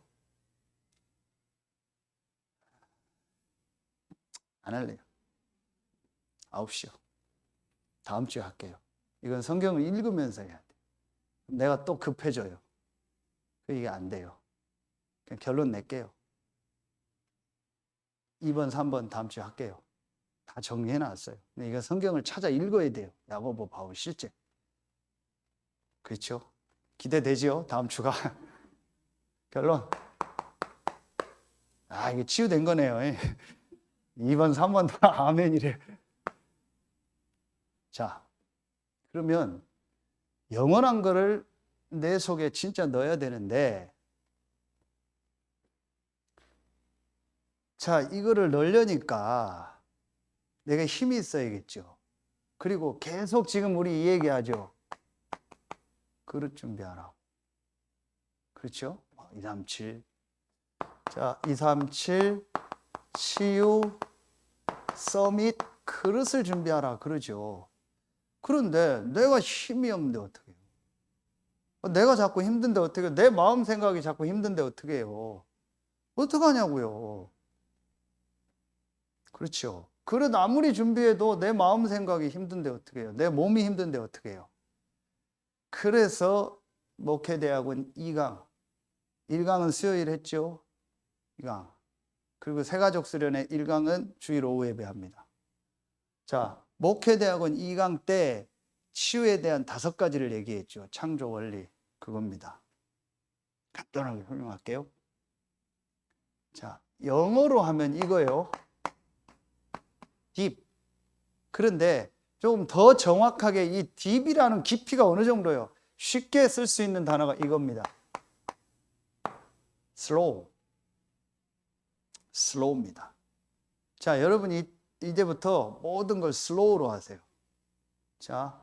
[SPEAKER 1] 안 할래요. 9시요. 다음 주에 할게요. 이건 성경을 읽으면서 해야 돼. 내가 또 급해져요. 이게 안 돼요. 그냥 결론 낼게요. 2번, 3번 다음 주에 할게요. 다 정리해 놨어요. 근데 이거 성경을 찾아 읽어야 돼요. 야고보, 바울 실제. 그렇죠? 기대되지요? 다음 주가. 결론. 이게 치유된 거네요. 2번, 3번 다 아멘이래. 자, 그러면 영원한 거를 내 속에 진짜 넣어야 되는데, 자, 이거를 넣으려니까 내가 힘이 있어야겠죠. 그리고 계속 지금 우리 이 얘기하죠. 그릇 준비하라고. 그렇죠? 237. 자, 237 치유 서밋 그릇을 준비하라 그러죠. 그런데 내가 힘이 없는데 어떻게 해요? 내가 자꾸 힘든데 어떻게 해요? 내 마음 생각이 자꾸 힘든데 어떻게 해요? 어떡하냐고요. 그렇죠. 그릇 아무리 준비해도 내 마음 생각이 힘든데 어떻게 해요? 내 몸이 힘든데 어떻게 해요? 그래서 목회대학원 2강, 1강은 수요일 했죠. 2강. 그리고 새가족 수련회 1강은 주일 오후 예배합니다. 자, 목회대학원 2강 때 치유에 대한 5가지를 얘기했죠. 창조 원리, 그겁니다. 간단하게 설명할게요. 자, 영어로 하면 이거요. 딥. 그런데 조금 더 정확하게 이 딥이라는 깊이가 어느 정도요? 쉽게 쓸 수 있는 단어가 이겁니다. slow. slow입니다. 자, 여러분이 이제부터 모든 걸 slow로 하세요. 자,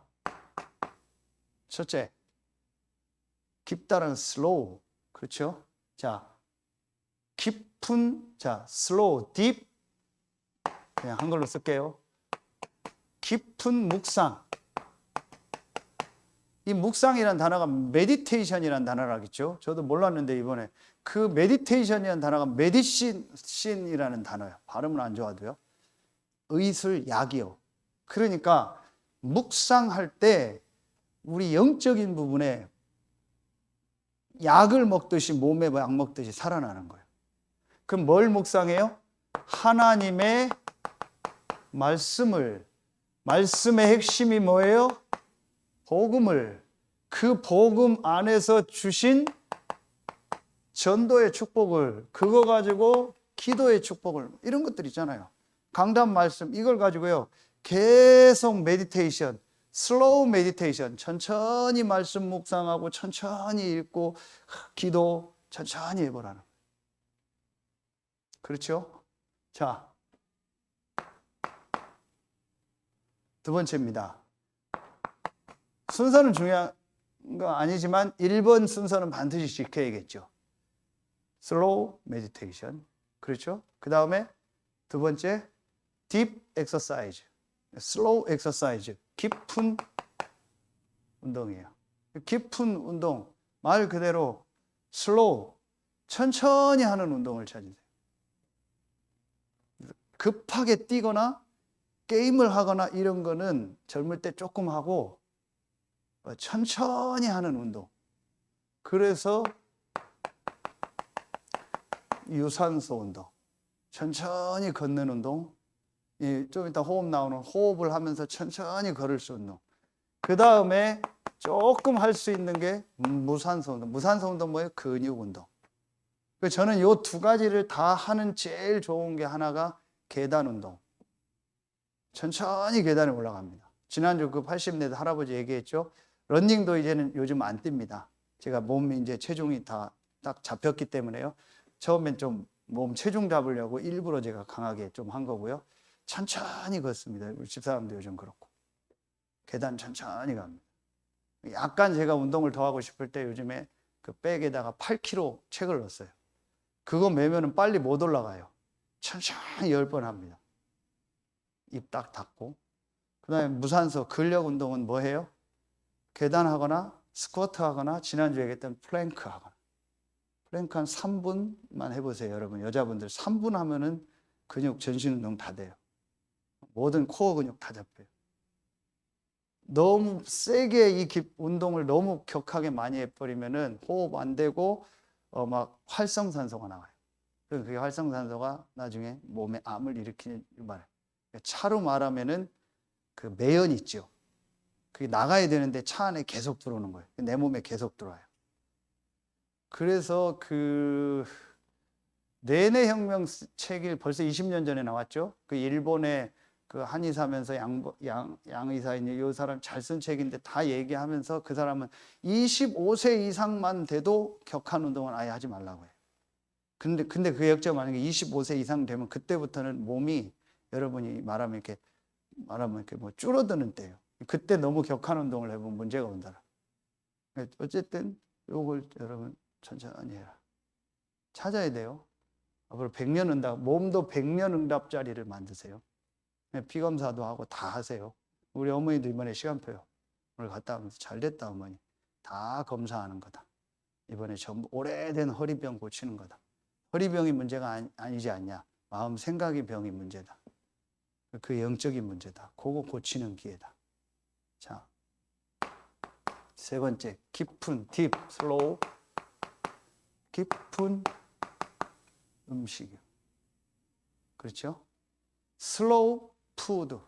[SPEAKER 1] 첫째, 깊다는 slow. 그렇죠? 자, 깊은, 자, slow, deep. 그냥 한글로 쓸게요. 깊은 묵상. 이 묵상이라는 단어가 메디테이션이라는 단어라겠죠. 저도 몰랐는데 이번에 그 메디테이션이라는 단어가 메디신이라는 단어예요. 발음은 안 좋아도요. 의술, 약이요. 그러니까 묵상할 때 우리 영적인 부분에 약을 먹듯이 몸에 약 먹듯이 살아나는 거예요. 그럼 뭘 묵상해요? 하나님의 말씀을. 말씀의 핵심이 뭐예요? 복음을. 그 복음 안에서 주신 전도의 축복을, 그거 가지고 기도의 축복을, 이런 것들 있잖아요. 강단 말씀, 이걸 가지고요 계속 메디테이션, 슬로우 메디테이션, 천천히 말씀 묵상하고 천천히 읽고 기도 천천히 해보라는 거예요. 그렇죠? 자, 두 번째입니다. 순서는 중요한 거 아니지만 1번 순서는 반드시 지켜야겠죠. 슬로우 메디테이션. 그렇죠? 그 다음에 두 번째 딥 엑서사이즈. 슬로우 엑서사이즈. 깊은 운동이에요. 깊은 운동. 말 그대로 슬로우. 천천히 하는 운동을 찾으세요. 급하게 뛰거나 게임을 하거나 이런 거는 젊을 때 조금 하고 천천히 하는 운동. 그래서 유산소 운동, 천천히 걷는 운동, 좀 이따 호흡 나오는 호흡을 하면서 천천히 걸을 수 있는 운동. 그 다음에 조금 할 수 있는 게 무산소 운동. 무산소 운동 뭐예요? 근육 운동. 저는 요 두 가지를 다 하는 제일 좋은 게 하나가 계단 운동. 천천히 계단에 올라갑니다. 지난주 그 80대 할아버지 얘기했죠. 러닝도 이제는 요즘 안 뜁니다. 제가 몸이 이제 체중이 다 딱 잡혔기 때문에요. 처음엔 좀 몸 체중 잡으려고 일부러 제가 강하게 좀 한 거고요. 천천히 걷습니다. 우리 집사람도 요즘 그렇고. 계단 천천히 갑니다. 약간 제가 운동을 더 하고 싶을 때 요즘에 그 백에다가 8kg 책을 넣었어요. 그거 매면은 빨리 못 올라가요. 천천히 10번 합니다. 입 딱 닫고. 그 다음에 무산소 근력 운동은 뭐 해요? 계단 하거나 스쿼트 하거나 지난주에 얘기했던 플랭크 하거나. 플랭크 한 3분만 해보세요. 여러분 여자분들 3분 하면은 근육 전신 운동 다 돼요. 모든 코어 근육 다 잡혀요. 너무 세게 이 운동을 너무 격하게 많이 해버리면은 호흡 안 되고 막 활성산소가 나와요. 그래서 그게 활성산소가 나중에 몸에 암을 일으키는 말이에요. 차로 말하면은 그 매연 있죠. 그게 나가야 되는데 차 안에 계속 들어오는 거예요. 내 몸에 계속 들어와요. 그래서 그 내내혁명 책이 벌써 20년 전에 나왔죠. 그 일본의 그 한의사면서 양의사인 이 사람 잘 쓴 책인데 다 얘기하면서 그 사람은 25세 이상만 돼도 격한 운동은 아예 하지 말라고 해요. 근데 그 역점 만약에 25세 이상 되면 그때부터는 몸이 여러분이 말하면 이렇게 뭐 줄어드는 때예요. 그때 너무 격한 운동을 해보면 문제가 온다. 어쨌든 요걸 여러분 천천히 해라. 찾아야 돼요. 앞으로 100년 응답, 몸도 100년 응답자리를 만드세요. 피검사도 하고 다 하세요. 우리 어머니도 이번에 시간표요. 오늘 갔다 오면서 잘 됐다 어머니. 다 검사하는 거다. 이번에 전부 오래된 허리병 고치는 거다. 허리병이 문제가 아니지 않냐. 마음 생각이 병이 문제다. 그 영적인 문제다. 그거 고치는 기회다. 자, 세 번째 깊은 딥 슬로우 깊은 음식이요. 그렇죠? 슬로우 푸드.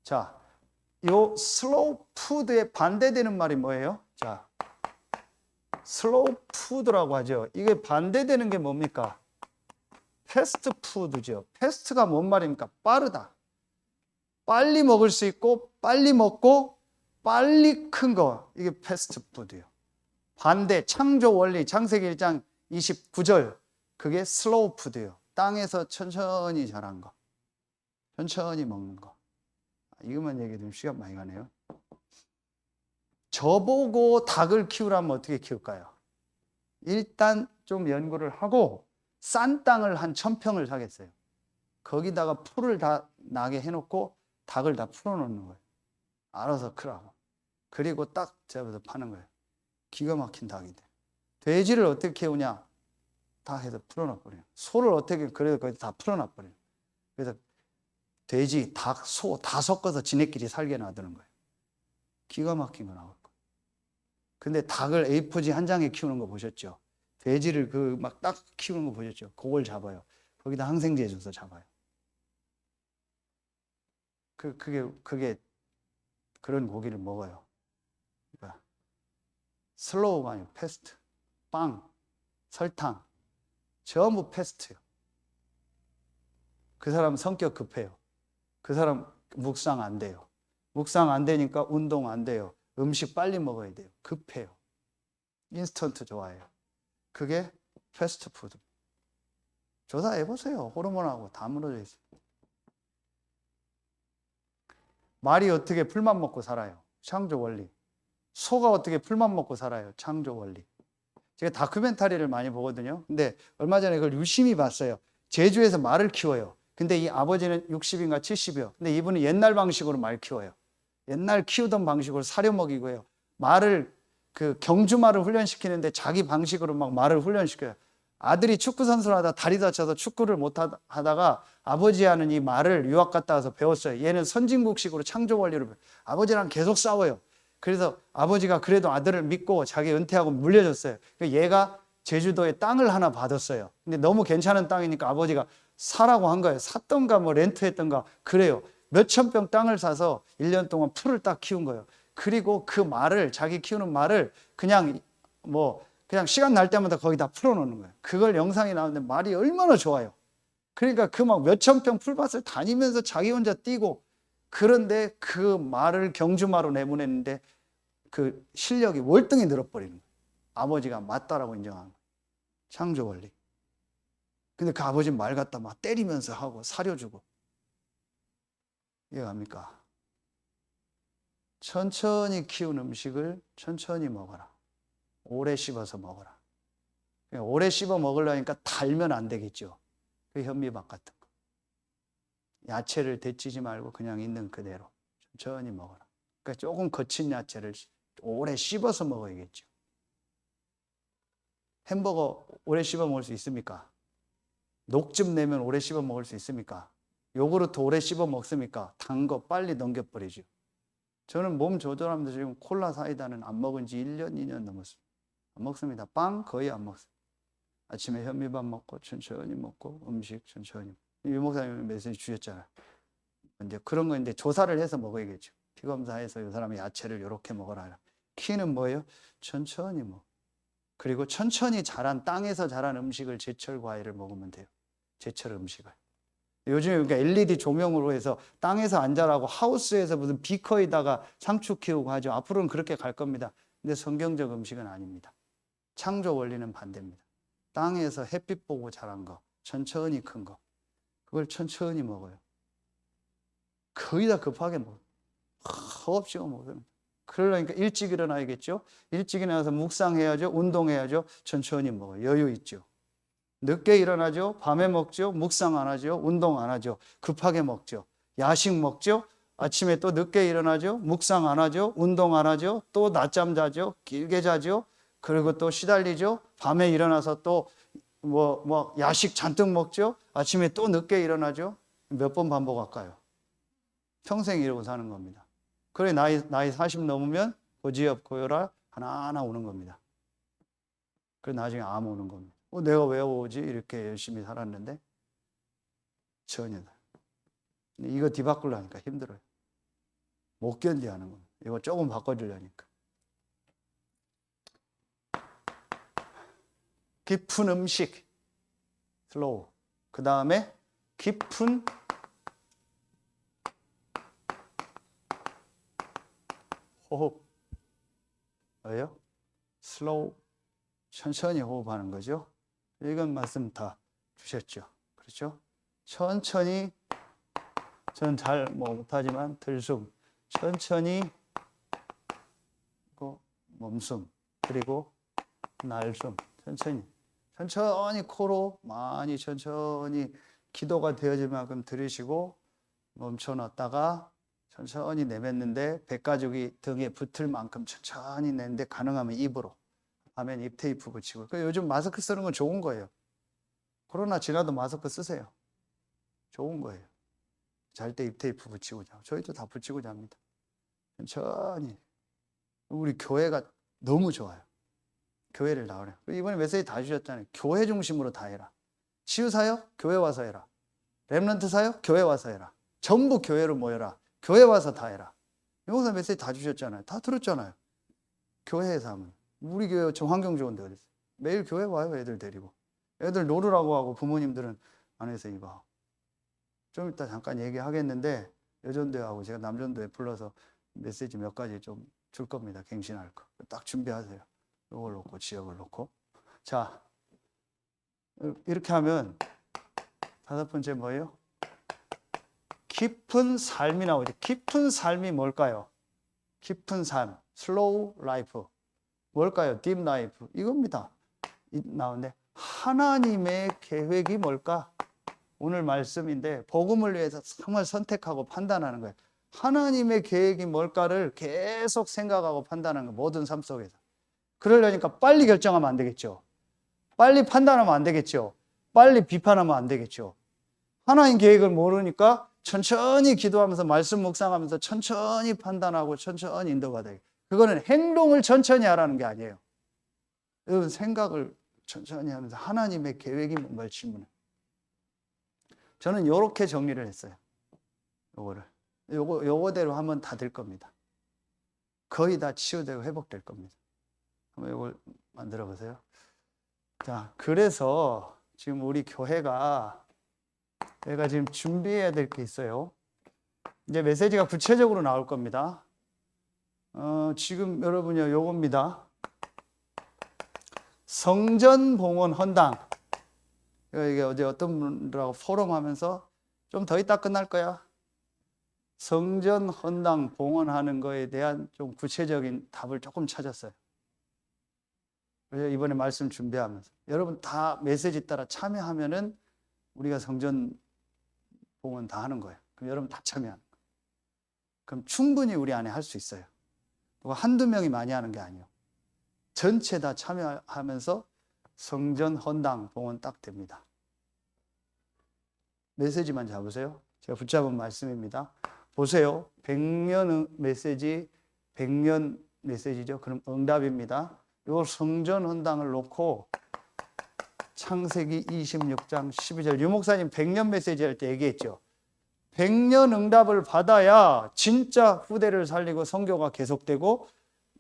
[SPEAKER 1] 자, 요 슬로우 푸드에 반대되는 말이 뭐예요? 자, 슬로우 푸드라고 하죠. 이게 반대되는 게 뭡니까? 패스트 푸드죠. 패스트가 뭔 말입니까? 빠르다. 빨리 먹을 수 있고 빨리 먹고 빨리 큰 거. 이게 패스트 푸드예요. 반대 창조 원리 창세기 1장 29절 그게 슬로우 푸드예요. 땅에서 천천히 자란 거. 천천히 먹는 거. 이것만 얘기해도 시간 많이 가네요. 저보고 닭을 키우라면 어떻게 키울까요? 일단 좀 연구를 하고 싼 땅을 한 1000평을 사겠어요. 거기다가 풀을 다 나게 해놓고 닭을 다 풀어놓는 거예요. 알아서 크라고. 그리고 딱 잡아서 파는 거예요. 기가 막힌 닭이 돼. 돼지를 어떻게 키우냐? 다 해서 풀어놔버려요. 소를 어떻게 그래도 거기다 다 풀어놔버려요. 그래서 돼지, 닭, 소 다 섞어서 지네끼리 살게 놔두는 거예요. 기가 막힌 거 나올 거예요. 근데 닭을 A4지 한 장에 키우는 거 보셨죠? 돼지를 그 막 딱 키우는 거 보셨죠? 그걸 잡아요. 거기다 항생제 줘서 잡아요. 그게 그런 고기를 먹어요. 그러니까 슬로우가 아니고 패스트. 빵, 설탕 전부 패스트예요. 그 사람 성격 급해요. 그 사람 묵상 안 돼요. 묵상 안 되니까 운동 안 돼요. 음식 빨리 먹어야 돼요. 급해요. 인스턴트 좋아해요. 그게 패스트푸드. 조사해보세요. 호르몬하고 다 무너져 있어요. 말이 어떻게 풀만 먹고 살아요? 창조 원리. 소가 어떻게 풀만 먹고 살아요? 창조 원리. 제가 다큐멘터리를 많이 보거든요. 근데 얼마 전에 그걸 유심히 봤어요. 제주에서 말을 키워요. 근데 이 아버지는 60인가 70이요. 근데 이분은 옛날 방식으로 말 키워요. 옛날 키우던 방식으로 사료 먹이고요. 말을 그 경주말을 훈련시키는데 자기 방식으로 막 말을 훈련시켜요. 아들이 축구 선수를 하다 다리 다쳐서 축구를 못 하다가 아버지 하는 이 말을 유학 갔다 와서 배웠어요. 얘는 선진국식으로 창조 원리로 아버지랑 계속 싸워요. 그래서 아버지가 그래도 아들을 믿고 자기 은퇴하고 물려줬어요. 얘가 제주도에 땅을 하나 받았어요. 근데 너무 괜찮은 땅이니까 아버지가 사라고 한 거예요. 샀던가 뭐 렌트했던가 그래요. 몇천 평 땅을 사서 1년 동안 풀을 딱 키운 거예요. 그리고 그 말을 자기 키우는 말을 그냥 뭐 그냥 시간 날 때마다 거기다 풀어놓는 거예요. 그걸 영상이 나오는데 말이 얼마나 좋아요. 그러니까 그 막 몇천 평 풀밭을 다니면서 자기 혼자 뛰고, 그런데 그 말을 경주마로 내보냈는데 그 실력이 월등히 늘어버리는 거예요. 아버지가 맞다라고 인정한 거예요. 창조 원리. 근데 그 아버지는 말 갖다 막 때리면서 하고 사려주고. 이해갑니까? 천천히 키운 음식을 천천히 먹어라. 오래 씹어서 먹어라. 오래 씹어 먹으려니까 달면 안 되겠죠. 그 현미밥 같은 거. 야채를 데치지 말고 그냥 있는 그대로 천천히 먹어라. 그러니까 조금 거친 야채를 오래 씹어서 먹어야겠죠. 햄버거 오래 씹어 먹을 수 있습니까? 녹즙 내면 오래 씹어 먹을 수 있습니까? 요구르트 오래 씹어 먹습니까? 단 거 빨리 넘겨버리죠. 저는 몸 조절하면서 지금 콜라 사이다는 안 먹은 지 1년, 2년 넘었습니다. 안 먹습니다. 빵 거의 안 먹습니다. 아침에 현미밥 먹고 천천히 먹고 음식 천천히. 유 목사님이 메시지 주셨잖아요. 이제 그런 거 이제 조사를 해서 먹어야겠죠. 피검사해서 이 사람이 야채를 이렇게 먹어라. 키는 뭐예요? 천천히 먹어. 그리고 천천히 자란 땅에서 자란 음식을 제철 과일을 먹으면 돼요. 제철 음식을. 요즘에 그러니까 LED 조명으로 해서 땅에서 안 자라고 하우스에서 무슨 비커에다가 상추 키우고 하죠. 앞으로는 그렇게 갈 겁니다. 근데 성경적 음식은 아닙니다. 창조 원리는 반대입니다. 땅에서 햇빛 보고 자란 거, 천천히 큰 거, 그걸 천천히 먹어요. 거의 다 급하게 먹어요. 허겁지겁 먹어요. 그러니까 일찍 일어나야겠죠. 일찍 일어나서 묵상해야죠. 운동해야죠. 천천히 먹어요. 여유 있죠. 늦게 일어나죠. 밤에 먹죠. 묵상 안 하죠. 운동 안 하죠. 급하게 먹죠. 야식 먹죠. 아침에 또 늦게 일어나죠. 묵상 안 하죠. 운동 안 하죠. 또 낮잠 자죠. 길게 자죠. 그리고 또 시달리죠. 밤에 일어나서 또 야식 잔뜩 먹죠. 아침에 또 늦게 일어나죠. 몇 번 반복할까요? 평생 이러고 사는 겁니다. 그래 나이 40 넘으면 고지혈, 고혈압 하나하나 오는 겁니다. 그래 나중에 암 오는 겁니다. 내가 왜 오지? 이렇게 열심히 살았는데 전혀. 이거 뒤바꾸려니까 힘들어요. 못 견디하는 겁니다. 이거 조금 바꿔주려니까. 깊은 음식, 슬로우. 그 다음에 깊은 호흡. 왜요? 슬로우. 천천히 호흡하는 거죠. 이건 말씀 다 주셨죠. 그렇죠? 천천히, 전 잘 못하지만 들숨, 천천히 몸숨, 그리고 날숨, 천천히 코로 많이 천천히 기도가 되어질 만큼 들이쉬고 멈춰놨다가 천천히 내뱉는데 백가죽이 등에 붙을 만큼 천천히 내는데 가능하면 입으로 하면 입 테이프 붙이고. 요즘 마스크 쓰는 건 좋은 거예요. 코로나 지나도 마스크 쓰세요. 좋은 거예요. 잘 때 입 테이프 붙이고 자고. 저희도 다 붙이고 잡니다. 천천히. 우리 교회가 너무 좋아요. 교회를 나오래요. 이번에 메시지 다 주셨잖아요. 교회 중심으로 다 해라. 치유사역? 교회 와서 해라. 렘넌트 사역? 교회 와서 해라. 전부 교회로 모여라. 교회 와서 다 해라. 용사 메시지 다 주셨잖아요. 다 들었잖아요. 교회에서 하면. 우리 교회 저 환경 좋은데 어디 있어요? 매일 교회 와요. 애들 데리고. 애들 놀으라고 하고 부모님들은 안에서 이거 하고. 좀 이따 잠깐 얘기하겠는데 여전도하고 제가 남전도에 불러서 메시지 몇 가지 좀 줄 겁니다. 갱신할 거. 딱 준비하세요. 이걸 놓고 지역을 놓고. 자, 이렇게 하면 다섯 번째 뭐예요? 깊은 삶이 나오죠. 깊은 삶이 뭘까요? 깊은 삶, 슬로우 라이프. 뭘까요? 딥 라이프. 이겁니다. 나오는데 하나님의 계획이 뭘까? 오늘 말씀인데 복음을 위해서 정말 선택하고 판단하는 거예요. 하나님의 계획이 뭘까를 계속 생각하고 판단하는 거예요. 모든 삶 속에서. 그러려니까 빨리 결정하면 안 되겠죠. 빨리 판단하면 안 되겠죠. 빨리 비판하면 안 되겠죠. 하나님 계획을 모르니까 천천히 기도하면서 말씀 묵상하면서 천천히 판단하고 천천히 인도받아야 돼요. 그거는 행동을 천천히 하라는 게 아니에요. 여러분 생각을 천천히 하면서 하나님의 계획이 뭔가를 질문해요. 저는 이렇게 정리를 했어요. 요거대로 하면 다 될 겁니다. 거의 다 치유되고 회복될 겁니다. 한번 이걸 만들어 보세요. 자, 그래서 지금 우리 교회가 지금 준비해야 될 게 있어요. 이제 메시지가 구체적으로 나올 겁니다. 지금 여러분요, 요겁니다. 성전 봉헌 헌당. 이게 어제 어떤 분들하고 포럼 하면서 좀 더 있다 끝날 거야. 성전 헌당 봉헌하는 거에 대한 좀 구체적인 답을 조금 찾았어요. 그래서 이번에 말씀 준비하면서 여러분 다 메시지 따라 참여하면은 우리가 성전 봉헌 다 하는 거예요. 그럼 여러분 다 참여하는 거예요. 그럼 충분히 우리 안에 할 수 있어요. 한두 명이 많이 하는 게 아니에요. 전체 다 참여하면서 성전 헌당 봉헌 딱 됩니다. 메시지만 잡으세요. 제가 붙잡은 말씀입니다. 보세요. 100년 메시지, 100년 메시지죠. 그럼 응답입니다. 요 성전 헌당을 놓고 창세기 26장 12절 유 목사님 100년 메시지 할 때 얘기했죠. 100년 응답을 받아야 진짜 후대를 살리고 선교가 계속되고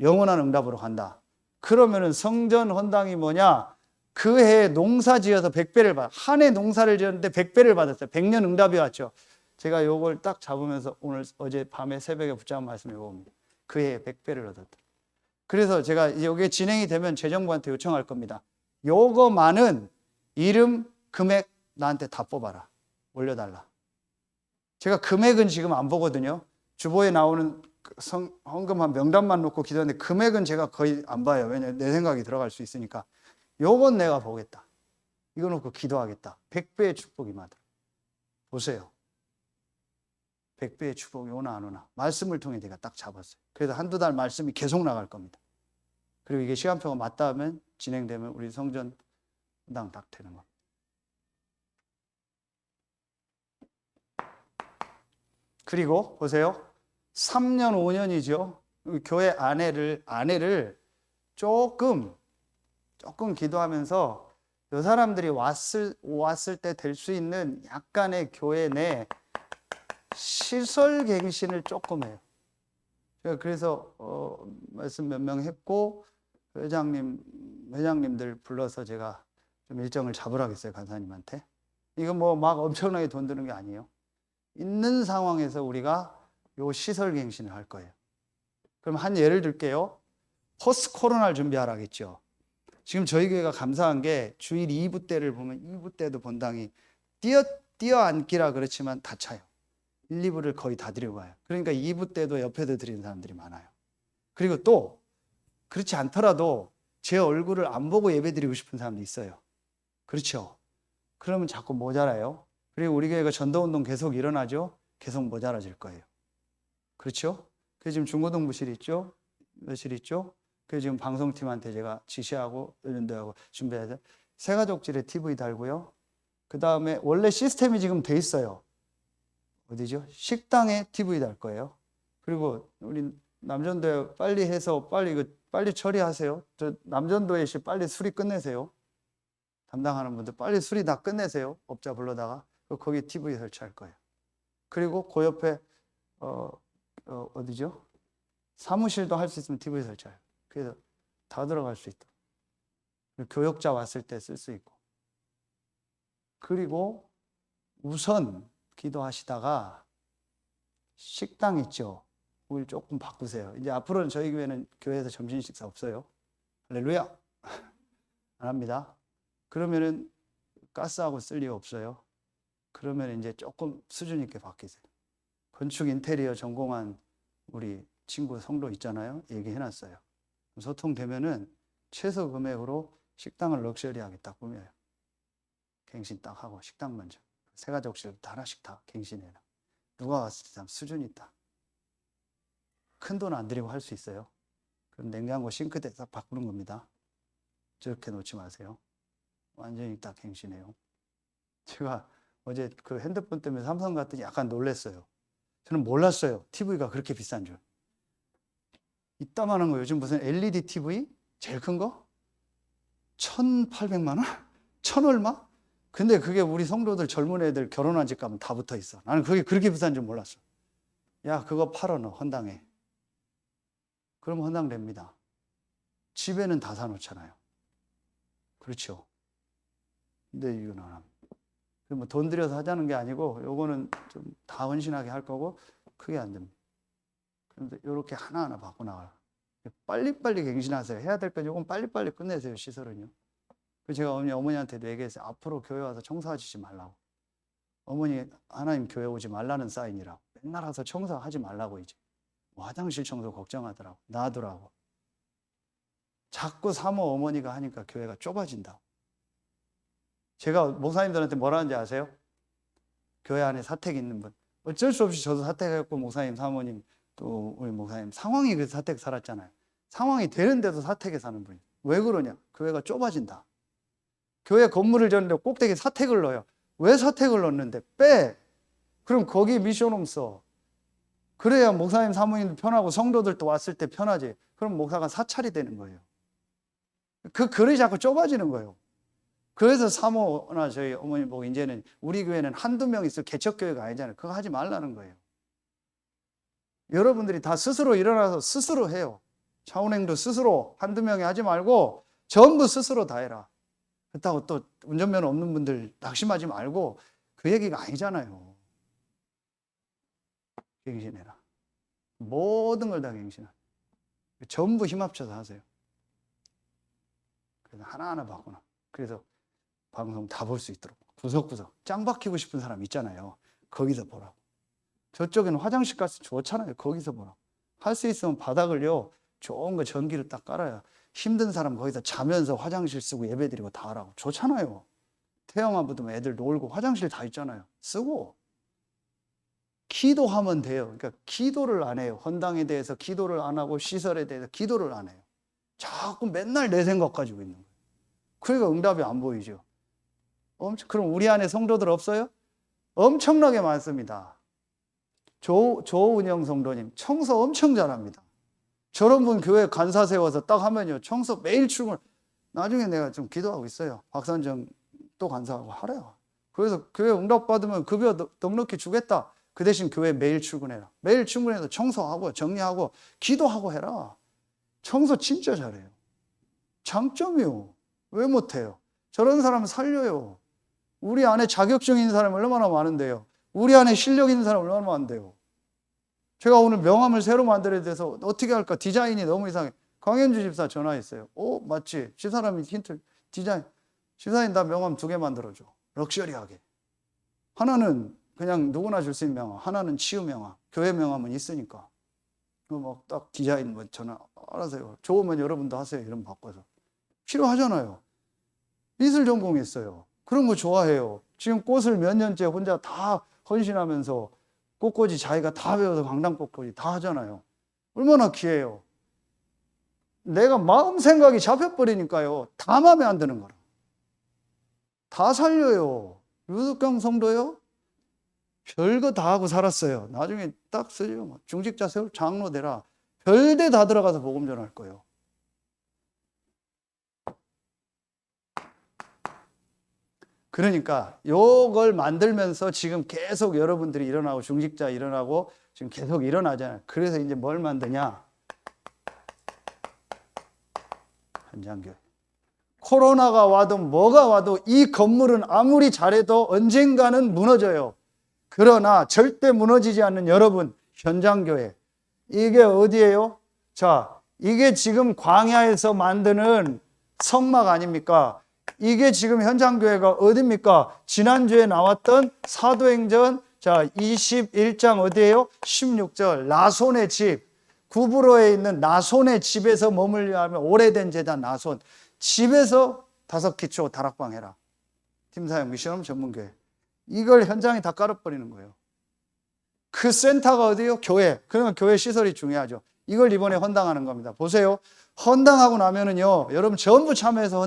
[SPEAKER 1] 영원한 응답으로 간다. 그러면은 성전 헌당이 뭐냐? 그 해에 농사 지어서 100배를 받아. 한 해 농사를 지었는데 100배를 받았어요. 100년 응답이 왔죠. 제가 요걸 딱 잡으면서 어제 밤에 새벽에 붙잡은 말씀이 이겁니다. 그 해에 100배를 얻었다. 그래서 제가 이게 진행이 되면 재정부한테 요청할 겁니다. 요거만은 이름, 금액 나한테 다 뽑아라. 올려달라. 제가 금액은 지금 안 보거든요. 주보에 나오는 헌금한 명단만 놓고 기도하는데 금액은 제가 거의 안 봐요. 왜냐하면 내 생각이 들어갈 수 있으니까. 요건 내가 보겠다. 이거 놓고 기도하겠다. 100배의 축복이 임하다. 보세요. 100배의 축복이 오나 안 오나. 말씀을 통해 제가 딱 잡았어요. 그래서 한두 달 말씀이 계속 나갈 겁니다. 그리고 이게 시간표가 맞다 하면 진행되면 우리 성전 헌당 딱 되는 겁니다. 그리고 보세요. 3년, 5년이죠. 교회 아내를 조금 기도하면서 이 사람들이 왔을 때 될 수 있는 약간의 교회 내 시설 갱신을 조금 해요. 제가 그래서 말씀 몇 명 했고 회장님들 불러서 제가 좀 일정을 잡으라고 했어요. 간사님한테. 이거 뭐 막 엄청나게 돈 드는 게 아니에요. 있는 상황에서 우리가 요 시설 갱신을 할 거예요. 그럼 한 예를 들게요. 포스트 코로나를 준비하라겠죠. 지금 저희 교회가 감사한 게 주일 2부 때를 보면 2부 때도 본당이 뛰어앉기라 그렇지만 다 차요. 1, 2부를 거의 다 드리고 가요. 그러니까 2부 때도 옆에도 드리는 사람들이 많아요. 그리고 또 그렇지 않더라도 제 얼굴을 안 보고 예배 드리고 싶은 사람도 있어요. 그렇죠? 그러면 자꾸 모자라요. 그리고 우리 교회가 전도운동 계속 일어나죠? 계속 모자라질 거예요. 그렇죠? 그래서 지금 중고등부실 있죠? 몇실 있죠? 그래서 지금 방송팀한테 제가 지시하고 연도하고 준비해서 새가족질에 TV 달고요. 그 다음에 원래 시스템이 지금 돼 있어요. 어디죠? 식당에 TV 달 거예요. 그리고 우리 남전도에 빨리 해서 빨리 처리하세요. 저 남전도에 빨리 수리 끝내세요. 담당하는 분들 빨리 수리 다 끝내세요. 업자 불러다가 거기 TV 설치할 거예요. 그리고 그 옆에 어디죠? 사무실도 할 수 있으면 TV 설치해요. 그래서 다 들어갈 수 있다. 교역자 왔을 때 쓸 수 있고. 그리고 우선 기도하시다가 식당 있죠? 우리 조금 바꾸세요. 이제 앞으로는 저희 교회에서 점심 식사 없어요. 할렐루야. 안 합니다. 그러면은 가스하고 쓸 일 없어요. 그러면 이제 조금 수준 있게 바뀌세요. 건축 인테리어 전공한 우리 친구 성도 있잖아요. 얘기해놨어요. 소통되면은 최소 금액으로 식당을 럭셔리하게 딱 꾸며요. 갱신 딱 하고 식당 먼저. 새가족실부터 하나씩 다 갱신해라. 누가 왔을 때 참 수준 있다. 큰 돈 안 들이고 할 수 있어요. 그럼 냉장고 싱크대 딱 바꾸는 겁니다. 저렇게 놓지 마세요. 완전히 딱 갱신해요. 제가 어제 그 핸드폰 때문에 삼성 갔더니 약간 놀랐어요. 저는 몰랐어요. TV가 그렇게 비싼 줄. 이따만한 거 요즘 무슨 LED TV? 제일 큰 거? 1,800만 원? 1,000 얼마? 근데 그게 우리 성도들 젊은 애들 결혼한 집 가면 다 붙어 있어. 나는 그게 그렇게 비싼 줄 몰랐어. 야, 그거 팔아 너 헌당해. 그러면 헌당됩니다. 집에는 다 사놓잖아요. 그렇죠. 근데 이건 안 합니다. 뭐 돈 들여서 하자는 게 아니고 요거는 좀 다 헌신하게 할 거고 크게 안 됩니다. 그런데 이렇게 하나하나 바꿔 나가요. 빨리빨리 갱신하세요. 해야 될 건 요건 빨리빨리 끝내세요. 시설은요. 제가 어머니한테도 얘기했어요. 앞으로 교회 와서 청소하지 말라고. 어머니 하나님 교회 오지 말라는 사인이라고. 맨날 와서 청소하지 말라고 이제. 화장실 청소 걱정하더라고. 놔두라고. 자꾸 사모 어머니가 하니까 교회가 좁아진다. 제가 목사님들한테 뭐라 하는지 아세요? 교회 안에 사택 있는 분. 어쩔 수 없이 저도 사택했고 목사님, 사모님, 또 우리 목사님 상황이 그래서 사택 살았잖아요. 상황이 되는데도 사택에 사는 분이. 왜 그러냐? 교회가 좁아진다. 교회 건물을 졌는데 꼭대기에 사택을 넣어요. 왜 사택을 넣는데? 빼. 그럼 거기 미션홈 써. 그래야 목사님, 사모님도 편하고 성도들도 왔을 때 편하지. 그럼 목사가 사찰이 되는 거예요. 그 그릇이 자꾸 좁아지는 거예요. 그래서 사모나 저희 어머니 보고 이제는 우리 교회는 한두 명 있을 개척교회가 아니잖아요. 그거 하지 말라는 거예요. 여러분들이 다 스스로 일어나서 스스로 해요. 차운행도 스스로 한두 명이 하지 말고 전부 스스로 다 해라. 그렇다고 또 운전면허 없는 분들 낙심하지 말고 그 얘기가 아니잖아요. 갱신해라. 모든 걸 다 갱신하라. 전부 힘 합쳐서 하세요. 그래서 하나하나 바꾸나. 그래서 방송 다 볼 수 있도록 구석구석 짱 박히고 싶은 사람 있잖아요. 거기서 보라고. 저쪽에는 화장실 가서 좋잖아요. 거기서 보라고. 할 수 있으면 바닥을요 좋은 거 전기를 딱 깔아야 힘든 사람 거기서 자면서 화장실 쓰고 예배드리고 다 하라고. 좋잖아요. 태영아 붙으면 애들 놀고 화장실 다 있잖아요. 쓰고 기도하면 돼요. 그러니까 기도를 안 해요. 헌당에 대해서 기도를 안 하고 시설에 대해서 기도를 안 해요. 자꾸 맨날 내 생각 가지고 있는 거예요. 그러니까 응답이 안 보이죠. 그럼 우리 안에 성도들 없어요? 엄청나게 많습니다. 조은영 성도님 청소 엄청 잘합니다. 저런 분 교회 간사 세워서 딱 하면요 청소 매일 출근. 나중에 내가 좀 기도하고 있어요. 박선정 또 간사하고 하래요. 그래서 교회 응답 받으면 급여 넉넉히 주겠다. 그 대신 교회 매일 출근해라. 매일 출근해서 청소하고 정리하고 기도하고 해라. 청소 진짜 잘해요. 장점이요. 왜 못해요? 저런 사람 살려요. 우리 안에 자격증 있는 사람이 얼마나 많은데요. 우리 안에 실력 있는 사람이 얼마나 많은데요. 제가 오늘 명함을 새로 만들어야 돼서 어떻게 할까? 디자인이 너무 이상해. 강현주 집사 전화했어요. 맞지? 집사람이 힌트 디자인. 집사님 나 명함 2개 만들어줘. 럭셔리하게. 하나는 그냥 누구나 줄 수 있는 명함. 하나는 치유 명함. 교회 명함은 있으니까. 막 딱 디자인 뭐 전화 알아서 해요. 좋으면 여러분도 하세요. 이름 바꿔서. 필요하잖아요. 미술 전공했어요. 그런 거 좋아해요. 지금 꽃을 몇 년째 혼자 다 헌신하면서 꽃꽂이 자기가 다 배워서 강당 꽃꽂이 다 하잖아요. 얼마나 귀해요. 내가 마음 생각이 잡혀버리니까요. 다 마음에 안 드는 거라. 다 살려요. 유득강 성도요? 별거 다 하고 살았어요. 나중에 딱 쓰죠. 중직자 세울 장로 되라. 별데 다 들어가서 복음 전할 거예요. 그러니까 요걸 만들면서 지금 계속 여러분들이 일어나고 중직자 일어나고 지금 계속 일어나잖아요. 그래서 이제 뭘 만드냐? 현장교회. 코로나가 와도 뭐가 와도 이 건물은 아무리 잘해도 언젠가는 무너져요. 그러나 절대 무너지지 않는 여러분, 현장교회. 이게 어디예요? 자, 이게 지금 광야에서 만드는 성막 아닙니까? 이게 지금 현장교회가 어디입니까? 지난주에 나왔던 사도행전 자 21장 어디예요? 16절 나손의 집. 구브로에 있는 나손의 집에서 머물려 하면 오래된 제자 나손. 집에서 5기초 다락방 해라. 팀사역 미션홈 전문교회. 이걸 현장에 다 깔아버리는 거예요. 그 센터가 어디예요? 교회. 그러면 교회 시설이 중요하죠. 이걸 이번에 헌당하는 겁니다. 보세요. 헌당하고 나면은요, 여러분 전부 참여해서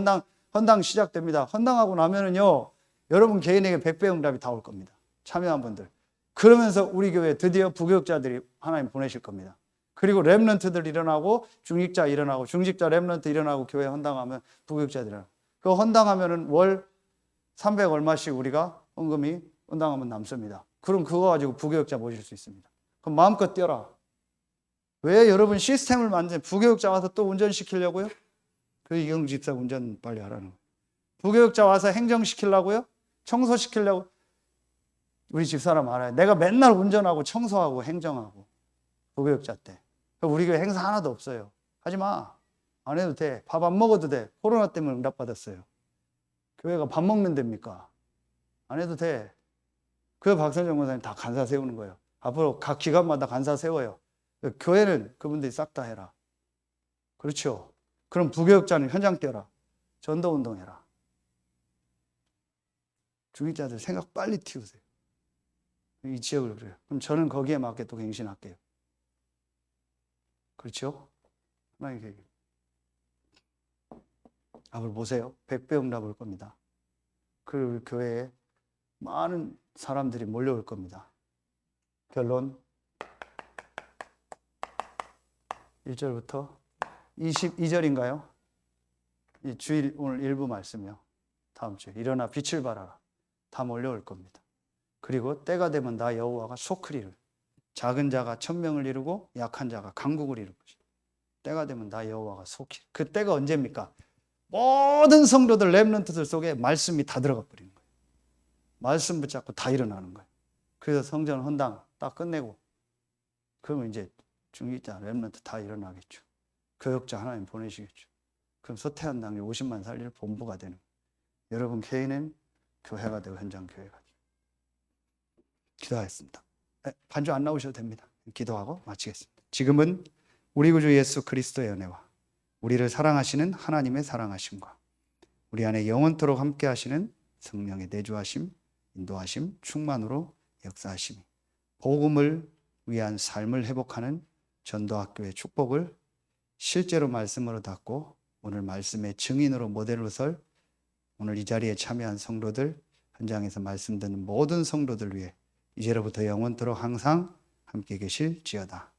[SPEAKER 1] 헌당 시작됩니다. 헌당하고 나면은요, 여러분 개인에게 100배 응답이 다 올 겁니다. 참여한 분들. 그러면서 우리 교회에 드디어 부교육자들이 하나님 보내실 겁니다. 그리고 렘넌트들 일어나고, 중직자 일어나고, 중직자 렘넌트 일어나고, 교회 헌당하면 부교육자들 일어나고. 그 헌당하면은 월 300 얼마씩 우리가 헌금이 헌당하면 남습니다. 그럼 그거 가지고 부교육자 모실 수 있습니다. 그럼 마음껏 뛰어라. 왜 여러분 시스템을 만든 부교육자 와서 또 운전시키려고요? 그 이경 집사 운전 빨리 하라는 거예요. 부교육자 와서 행정시키려고요? 청소시키려고? 우리 집사람 알아요. 내가 맨날 운전하고 청소하고 행정하고 부교육자 때. 우리 교회 행사 하나도 없어요. 하지 마. 안 해도 돼. 밥 안 먹어도 돼. 코로나 때문에 응답받았어요. 교회가 밥 먹는 데입니까? 안 해도 돼. 그 박선정 권사님 다 간사 세우는 거예요. 앞으로 각 기관마다 간사 세워요. 교회는 그분들이 싹 다 해라. 그렇죠. 그럼 부교육자는 현장 뛰어라. 전도운동 해라. 중직자들 생각 빨리 틔우세요. 이 지역을 그래요. 그럼 저는 거기에 맞게 또 갱신할게요. 그렇죠? 하나님 계획. 앞을 보세요. 100배 응답 올 겁니다. 그 교회에 많은 사람들이 몰려올 겁니다. 결론 1절부터 22절인가요? 이 주일 오늘 일부 말씀이요. 다음 주에 일어나 빛을 발하라. 다 몰려올 겁니다. 그리고 때가 되면 나 여호와가 소크리를 작은 자가 천명을 이루고 약한 자가 강국을 이룰 것이다. 때가 되면 나 여호와가 소크리. 그 때가 언제입니까? 모든 성도들 렘넌트들 속에 말씀이 다 들어가 버리는 거예요. 말씀 붙잡고 다 일어나는 거예요. 그래서 성전 헌당 딱 끝내고 그러면 이제 중직자 렘넌트 다 일어나겠죠. 교역자 하나님 보내시겠죠. 그럼 서태한 당이 50만 살릴 본부가 되는 거예요. 여러분 개인은 교회가 되고 현장 교회가 되고. 기도하겠습니다. 반주 안 나오셔도 됩니다. 기도하고 마치겠습니다. 지금은 우리 구주 예수 그리스도의 은혜와 우리를 사랑하시는 하나님의 사랑하심과 우리 안에 영원토록 함께 하시는 성령의 내주하심, 인도하심, 충만으로 역사하심이 복음을 위한 삶을 회복하는 전도학교의 축복을 실제로 말씀으로 닫고 오늘 말씀의 증인으로 모델로 설 오늘 이 자리에 참여한 성도들, 현장에서 말씀 듣는 모든 성도들 위해 이제로부터 영원토록 항상 함께 계실지어다.